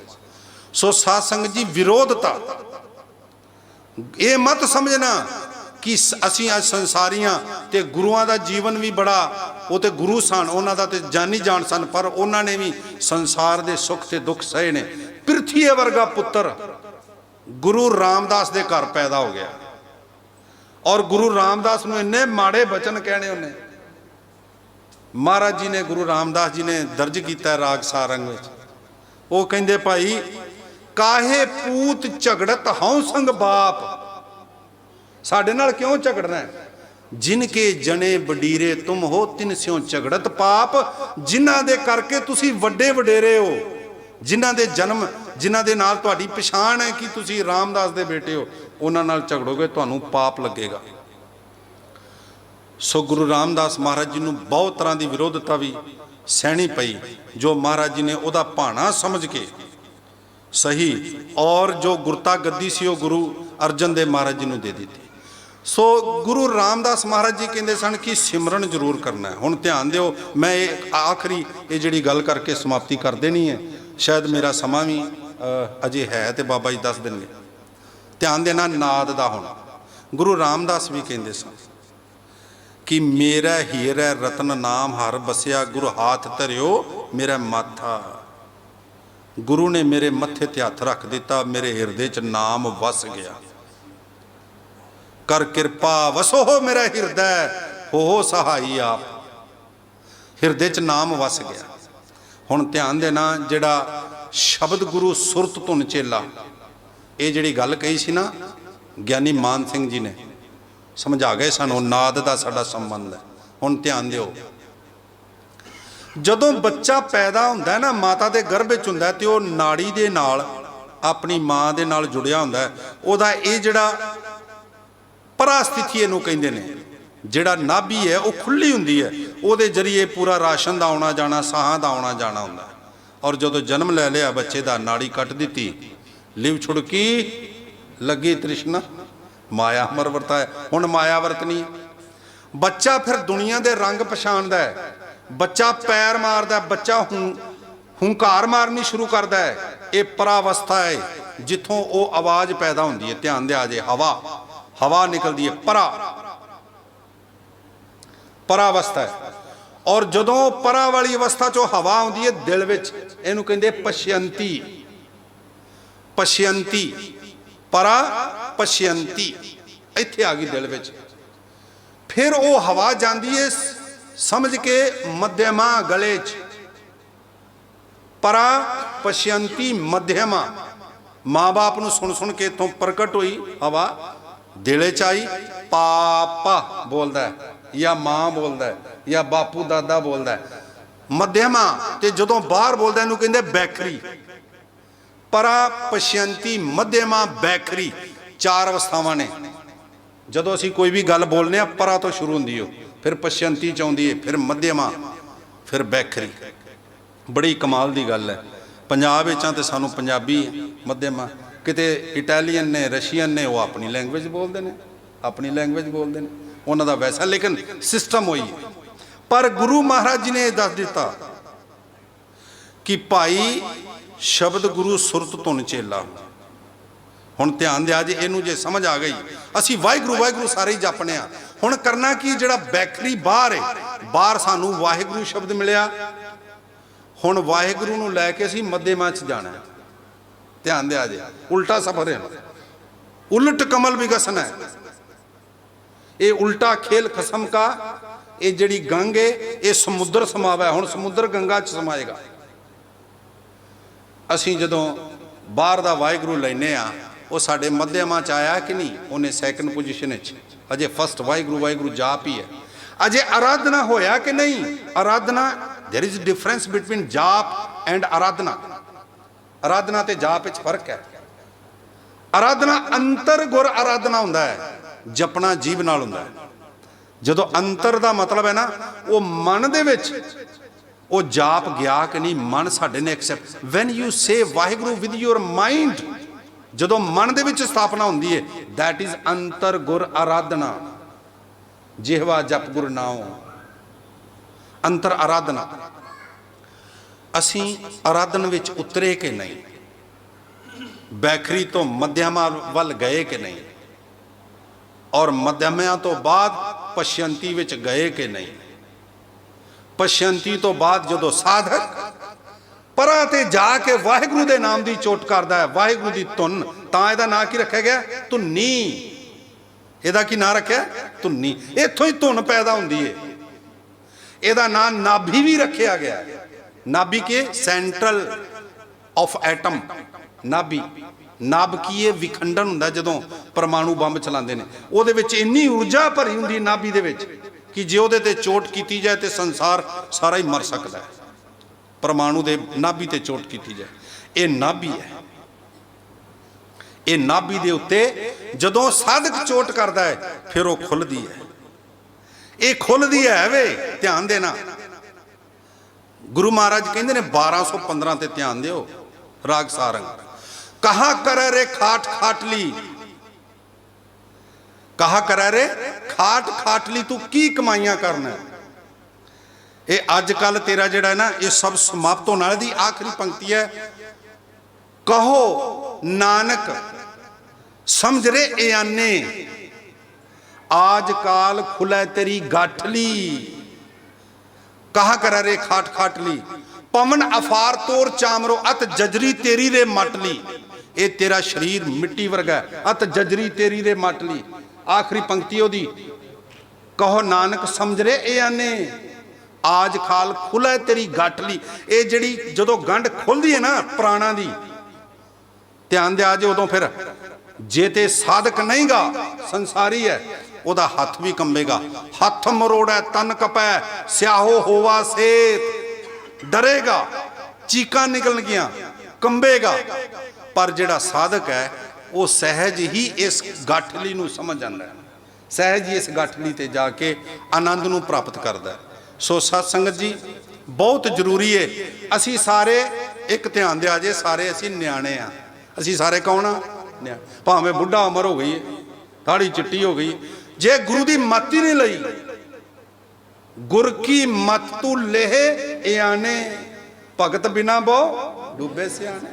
ਸੋ ਸਾਧ ਸੰਗਤ ਜੀ, ਵਿਰੋਧਤਾ ਇਹ ਮਤ ਸਮਝਣਾ ਕਿ ਅਸੀਂ ਅੱਜ ਸੰਸਾਰੀਆਂ ਤੇ ਗੁਰੂਆਂ ਦਾ ਜੀਵਨ ਵੀ ਬੜਾ, ਉਹ ਤੇ ਗੁਰੂ ਸਨ, ਉਹਨਾਂ ਦਾ ਤੇ ਜਾਨੀ ਜਾਣ ਸਨ, ਪਰ ਉਹਨਾਂ ਨੇ ਵੀ ਸੰਸਾਰ ਦੇ ਸੁੱਖ ਤੇ ਦੁੱਖ ਸਹੇ ਨੇ। ਪ੍ਰਿਥਵੀ ਵਰਗਾ ਪੁੱਤਰ ਗੁਰੂ ਰਾਮਦਾਸ ਦੇ ਘਰ ਪੈਦਾ ਹੋ ਗਿਆ ਔਰ ਗੁਰੂ ਰਾਮਦਾਸ ਨੂੰ ਇੰਨੇ ਮਾੜੇ ਬਚਨ ਕਹਿਣੇ ਉਹਨੇ। ਮਹਾਰਾਜ ਜੀ ਨੇ, ਗੁਰੂ ਰਾਮਦਾਸ ਜੀ ਨੇ ਦਰਜ ਕੀਤਾ ਰਾਗ ਸਾਰੰਗ ਵਿੱਚ। ਉਹ ਕਹਿੰਦੇ, ਭਾਈ ਕਾਹੇ ਪੂਤ ਝਗੜਤ ਹਉ ਸੰਗ ਬਾਪ, ਸਾਡੇ ਨਾਲ ਕਿਉਂ ਝਗੜਨਾ ਹੈ। ਜਿਨਕੇ ਜਣੇ ਵਡੀਰੇ ਤੁਮ ਹੋ ਤਿਨ ਸਿਉ ਝਗੜਤ ਪਾਪ, ਜਿਨ੍ਹਾਂ ਦੇ ਕਰਕੇ ਤੁਸੀਂ ਵੱਡੇ ਵਡੇਰੇ ਹੋ, ਜਿਨ੍ਹਾਂ ਦੇ ਜਨਮ, ਜਿਨ੍ਹਾਂ ਦੇ ਨਾਲ ਤੁਹਾਡੀ ਪਛਾਣ ਹੈ ਕਿ ਤੁਸੀਂ ਰਾਮਦਾਸ ਦੇ ਬੇਟੇ ਹੋ, ਉਹਨਾਂ ਨਾਲ ਝਗੜੋਗੇ ਤੁਹਾਨੂੰ ਪਾਪ ਲੱਗੇਗਾ। ਸੋ ਗੁਰੂ ਰਾਮਦਾਸ ਮਹਾਰਾਜ ਜੀ ਨੂੰ ਬਹੁਤ ਤਰ੍ਹਾਂ ਦੀ ਵਿਰੋਧਤਾ ਵੀ ਸਹਿਣੀ ਪਈ, ਜੋ ਮਹਾਰਾਜ ਜੀ ਨੇ ਉਹਦਾ ਭਾਣਾ ਸਮਝ ਕੇ ਸਹੀ ਔਰ ਜੋ ਗੁਰਤਾ ਗੱਦੀ ਸੀ ਉਹ ਗੁਰੂ ਅਰਜਨ ਦੇਵ ਮਹਾਰਾਜ ਜੀ ਨੂੰ ਦੇ ਦਿੱਤੀ। ਸੋ ਗੁਰੂ ਰਾਮਦਾਸ ਮਹਾਰਾਜ ਜੀ ਕਹਿੰਦੇ ਸਨ ਕਿ ਸਿਮਰਨ ਜ਼ਰੂਰ ਕਰਨਾ ਹੈ। ਹੁਣ ਧਿਆਨ ਦਿਓ, ਮੈਂ ਇਹ ਆਖਰੀ ਇਹ ਜਿਹੜੀ ਗੱਲ ਕਰਕੇ ਸਮਾਪਤੀ ਕਰ ਦੇਣੀ ਹੈ, ਸ਼ਾਇਦ ਮੇਰਾ ਸਮਾਂ ਵੀ ਅਜੇ ਹੈ ਤੇ ਬਾਬਾ ਜੀ ਦੱਸ ਦੇਣਗੇ। ਧਿਆਨ ਦੇਣਾ ਨਾਦ ਦਾ। ਹੁਣ ਗੁਰੂ ਰਾਮਦਾਸ ਵੀ ਕਹਿੰਦੇ ਸਨ ਕਿ ਮੇਰਾ ਹੀਰਾ ਰਤਨ ਨਾਮ ਹਰ ਬਸਿਆ, ਗੁਰੂ ਹਾਥ ਧਰਿਓ ਮੇਰਾ ਮਾਥਾ। ਗੁਰੂ ਨੇ ਮੇਰੇ ਮੱਥੇ ਤੇ ਹੱਥ ਰੱਖ ਦਿੱਤਾ, ਮੇਰੇ ਹਿਰਦੇ 'ਚ ਨਾਮ ਵਸ ਗਿਆ। ਕਰ ਕਿਰਪਾ ਵਸੋ ਹੋ ਮੇਰਾ ਹਿਰਦੈ, ਹੋ ਸਹਾਈ ਆਪ। ਹਿਰਦੇ 'ਚ ਨਾਮ ਵਸ ਗਿਆ। ਹੁਣ ਧਿਆਨ ਦੇਣਾ, ਜਿਹੜਾ ਸ਼ਬਦ ਗੁਰੂ ਸੁਰਤ ਧੁਨ ਚੇਲਾ, ਇਹ ਜਿਹੜੀ ਗੱਲ ਕਹੀ ਸੀ ਨਾ ਗਿਆਨੀ ਮਾਨ ਸਿੰਘ ਜੀ ਨੇ, ਸਮਝਾ ਗਏ ਸਾਨੂੰ ਨਾਦ ਦਾ ਸਾਡਾ ਸੰਬੰਧ ਹੈ। ਹੁਣ ਧਿਆਨ ਦਿਓ, ਜਦੋਂ ਬੱਚਾ ਪੈਦਾ ਹੁੰਦਾ ਹੈ ਨਾ, ਮਾਤਾ ਦੇ ਗਰਭ ਵਿੱਚ ਹੁੰਦਾ ਤੇ ਉਹ ਨਾੜੀ ਦੇ ਨਾਲ ਆਪਣੀ ਮਾਂ ਦੇ ਨਾਲ ਜੁੜਿਆ ਹੁੰਦਾ। ਉਹਦਾ ਇਹ ਜਿਹੜਾ ਪਰਾਸਥਿਤੀ ਇਹਨੂੰ ਕਹਿੰਦੇ ਨੇ, ਜਿਹੜਾ ਨਾਭੀ ਹੈ ਉਹ ਖੁੱਲੀ ਹੁੰਦੀ ਹੈ, ਉਹਦੇ ਜਰੀਏ ਪੂਰਾ ਰਾਸ਼ਨ ਦਾ ਆਉਣਾ ਜਾਣਾ, ਸਾਹਾਂ ਦਾ ਆਉਣਾ ਜਾਣਾ ਹੁੰਦਾ। और जदों जन्म लै लिया बच्चे का, नाड़ी कट दी, लिव छुड़की लगी तृष्णा, माया अमर वरताया। हुण माया वरतनी। बच्चा फिर दुनिया के रंग पछाणदा है, बच्चा पैर मारदा, बच्चा हुंकार मारनी शुरू करता है। ये परावस्था है जिथों वो आवाज़ पैदा होती है। ध्यान दिया जे, हवा हवा निकलती है, परावस्था है। और जदों परा वाली अवस्था चो हवा आती है दिल विच, इहनूं कहंदे पश्यंती। पश्यंती परा पश्यंती इत्थे आ गई दिल विच। फिर वो हवा जाती है समझ के मध्यमा गले च, परा पश्यंती मध्यमा। माँ बाप नूं सुन सुन के इत्थों प्रकट हुई हवा, दिले च आई, पापा बोलदा है या माँ बोलदा है या बापू दादा बोलदा है, मध्यमा। ते जदों बाहर बोलदा इहनूं कहंदे बैखरी। परा पश्यंती मध्यमा बैखरी, चार अवस्थावां ने। जदों असीं कोई भी गल बोलने परा तो शुरू होंदी हो, फिर पश्यंती च आउंदी है, फिर मध्यमा, फिर बैखरी। बड़ी कमाल की गल है। पंजाब विच ते सानूं पंजाबी मध्यमा, किते इटैलीयन ने रशियन ने, वो अपनी लैंग्वेज बोलते हैं, अपनी लैंग्वेज बोलते हैं, उन्हों का वैसा, लेकिन सिस्टम वही है। पर गुरु महाराज जी ने दस दिता कि भाई शब्द गुरु सुरत धुन चेला। हुण ध्यान दिया जे, इनू जे समझ आ गई, असी वाहिगुरू वाहिगुरू सारे ही जपने आ। हुण करना की, जिहड़ा बैखरी बाहर है, बाहर सानू वाहिगुरू शब्द मिलिया, हुण वाहिगुरू नूं लैके असी मध्यमा च जाना है। ध्यान दिया जे, उल्टा सफर है, उलट कमल विकसन है। ये उल्टा खेल खसम का। ये जिहड़ी गंग है ये समुद्र समावा, हुण समुद्र गंगा च समाएगा। असी जदों बाहर दा वाहिगुरू लैने आ, वो साडे मध्यमा च आया कि नहीं, उन्हें सैकंड पोजीशन च, अजे फस्ट वाहिगुरू वाहिगुरू जाप ही है। अजे आराधना होया कि नहीं, आराधना, देयर इज डिफरेंस बिटवीन जाप एंड आराधना। आराधना ते जाप विच फर्क है। आराधना अंतर गुर आराधना हुंदा है, जपना जीव नाल हुंदा है। जदों अंतर दा मतलब है ना, वो मन दे विच वो जाप गया कि नहीं, मन साडे ने एक्सेप्ट। वैन यू से वाहिगुरू विद योर माइंड, जदों मन दे विच स्थापना हुंदी है, दैट इज अंतर गुर आराधना। जिहवा जप गुर नाओ, अंतर आराधना। असी आराधन विच उतरे कि नहीं, बैखरी तो मध्यमा वल गए कि नहीं, और मध्यमा तो बाद पश्यंती विच गए कि नहीं। पश्यंती तो बाद जदों साधक परा ते जाके वाहिगुरू दे नाम दी चोट करदा है, वाहिगुरू दी धुन, तां इहदा नाम की रखा गया, धुनी। इहदा की नाम रखा, धुनी। इत्थों ही धुन पैदा हुंदी है। इहदा नाम नाभि भी रखा गया, नाभि के सेंट्रल ऑफ एटम, नाभि। नभ की ये विखंडन हुंदा जदों परमाणु बंब चलाते हैं, उहदे विच इन्नी ऊर्जा भरी हुंदी नाभि दे विच कि जे उहदे ते चोट की जाए तो संसार सारा ही मर सकता है। परमाणु दे नाभि ते चोट की जाए, ये नाभि है। ये नाभि दे उत्ते जदों साधक चोट करता है फिर वो खुलदी है। ये खुलदी है वे, ध्यान देना। गुरु महाराज कहते हैं 1215 ते ध्यान दिओ, राग सारंग। कहा करे रे खाट खाटली, कहा करे रे खाट खाटली, तू की कमाइयां करना। ये अजकल तेरा जिहड़ा है ना, ये सब समाप्त होने वाली आखिरी पंक्ति है। कहो नानक समझ रे ए आने, आज काल खुलै तेरी गाठली। कहा करे रे खाट खाटली, पवन अफार तोर चामरो, अत जजरी तेरी रे मटली। ये तेरा शरीर मिट्टी वर्गा है, अत जजरी तेरी रे मटली। आखिरी पंक्ति ओदी, कहो नानक समझ रे ए आने, आज खाल खुलै तेरी गाठली। ये जिहड़ी जदों गंढ खुलदी है ना प्राणा दी, ध्यान दे आज उदों फिर जे ते साधक नहीं गा, संसारी है, उहदा हथ भी कंबेगा। हथ मरोड़ै तन कपै, स्याहो होवा सेत, डरेगा, चीकां निकलणगियां, कंबेगा। पर जिहड़ा साधक है वो सहज ही इस गाठली नूं समझ जांदा है, सहज ही इस गाठली ते जाके आनंद नूं प्राप्त करदा है। सो सत संगत जी, बहुत जरूरी है। असी सारे एक ध्यान दिया जे, सारे असी न्याणे आ। असी सारे कौन आ? भावें बुढ़ा उम्र हो गई है, दाढ़ी चिट्टी हो गई, जे गुरु की मत ही नहीं लई, गुर की मत तू लेहे याने, भगत बिना बो डूबे सियाने।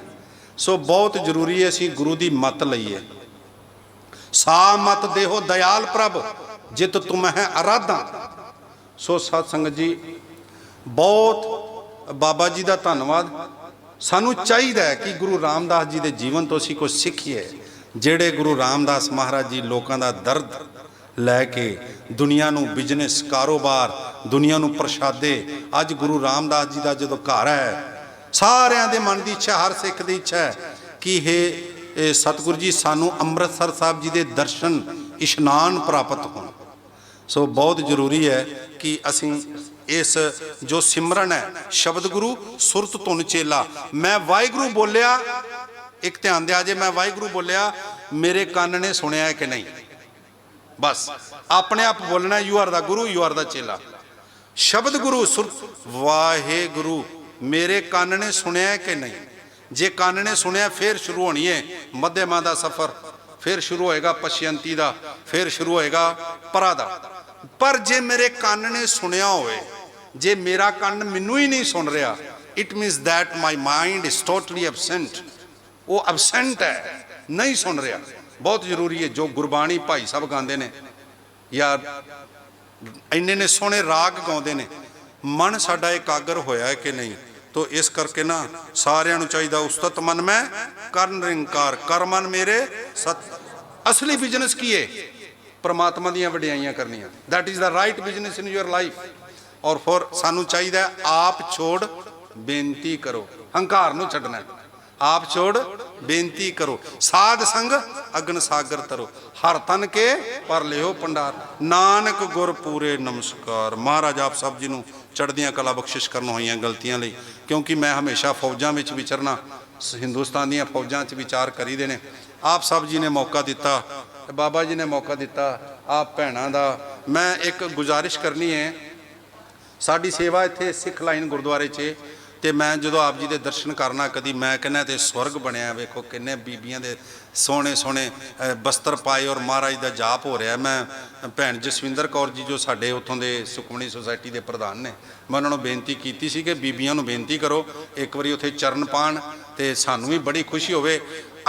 सो बहुत जरूरी है असी गुरु की मत लईए। सा मत देहो दयाल प्रभ, जित तुम है आराधा। सो सत संगत जी, बहुत बाबा जी का धन्यवाद। सानू चाहिए कि गुरु रामदास जी के जीवन तो असी कुछ सीखीए। जेड़े गुरु रामदास महाराज जी लोगों का दर्द लैके दुनिया नू बिजनेस कारोबार, दुनिया नू प्रशादे, अज गुरु रामदास जी का जो घर है, सारिਆਂ ਦੇ मन की इच्छा, हर सिख की इच्छा है कि हे सतगुरु जी सानू अमृतसर साहब जी के दर्शन इशनान प्राप्त होण। सो बहुत जरूरी है कि असी इस जो सिमरन है शब्द गुरु सुरत धुन चेला, मैं वाहिगुरु बोलिया, एक ध्यान दिया जे, मैं वाहिगुरु बोलिया, मेरे कान ने सुनिया है कि नहीं, बस अपने आप बोलना, you are the Guru, you are the चेला। शब्द गुरु सुरत वाहे गुरु, मेरे कान ने सुनिया है कि नहीं। जे कान ने सुनिया फिर शुरू होनी है मध्यमा का सफर, फिर शुरू होएगा पश्यंती का, फिर शुरू होएगा परा दा। पर जे मेरे कान ने सुनिया होए, जे मेरा कान मैनू ही नहीं सुन रहा, it मीनस that my mind is totally absent. वो एबसेंट है, नहीं सुन रहा। बहुत जरूरी है जो गुरबाणी भाई साहब गाते हैं या इन्ने ने सोहने राग गाते हैं, मन साडा एकागर होया है कि नहीं। तो इस करके ना सारिਆਂ ਨੂੰ चाहिए उस्तत मन में कर निरंकार, कर मन मेरे सत। असली बिजनेस की है परमात्मा दी वडियाइयां करनियां, that is the right business in your life. और फिर सानू चाहिए आप छोड़ बेनती करो, हंकार नू छड्डना, आप छोड़ बेनती करो, साध संग अगन सागर तरो, हर तन के पर लियो भंडार, नानक गुर पूरे नमस्कार। महाराज आप सब जी नू चढ़दियां कला बख्शिश करन होईयां गलतियां लई, क्योंकि मैं हमेशा फौजां विच विचरना, हिंदुस्तान दीयां फौजां च विचार करीदे ने। आप सब जी ने मौका दिता, बाबा जी ने मौका दिता, आप भैणां दा मैं एक गुजारिश करनी है। साडी सेवा इत्थे सिख लाइन गुरुद्वारे च, तो मैं जो आप जी के दर्शन करना कदी, मैं कहना तो स्वर्ग बनया, वेखो किन्ने बीबियां दे सोहने सोहने बस्तर पाए और महाराज का जाप हो रहा। मैं भैन जसविंदर कौर जी जो साडे उत्थों दे सुखमणी सोसाइटी के प्रधान ने, मैं उन्होंने बेनती की सी कि बीबियां नूं बेनती करो एक बारी उत्थे चरण पाण, तो सानू भी बड़ी खुशी होवे,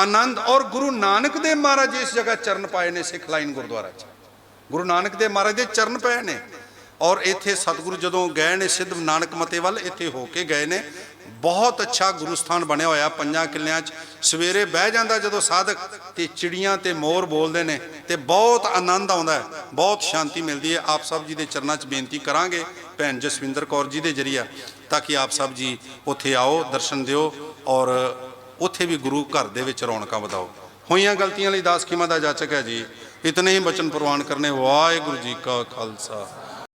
आनंद। और गुरु नानक देव महाराज इस जगह चरण पाए ने सिख लाइन गुरुद्वारा च, गुरु नानक देव महाराज के चरण पाए ने। और इत्थे सतगुरु जदों गए ने सिद्ध नानक मते वल इत्थे होके गए ने, बहुत अच्छा गुरुस्थान बनया होया 5 किलियां च। सवेरे बह जांदा जदों साधक ते चिड़ियां ते मोर बोलदे ने, ते बहुत आनंद आउंदा है, बहुत शांति मिलती है। आप सब जी के चरणों च बेनती करांगे भैन जसविंदर कौर जी के जरिए, ताकि आप सब जी उत्थे आओ, दर्शन दिओ और उत्थे भी गुरु घर दे विच रौनकां वधाओ। होईयां गलतियां लई दास कीमत दा जाचक है जी। इतने ही बचन प्रवान करने। वाहिगुरू जी का खालसा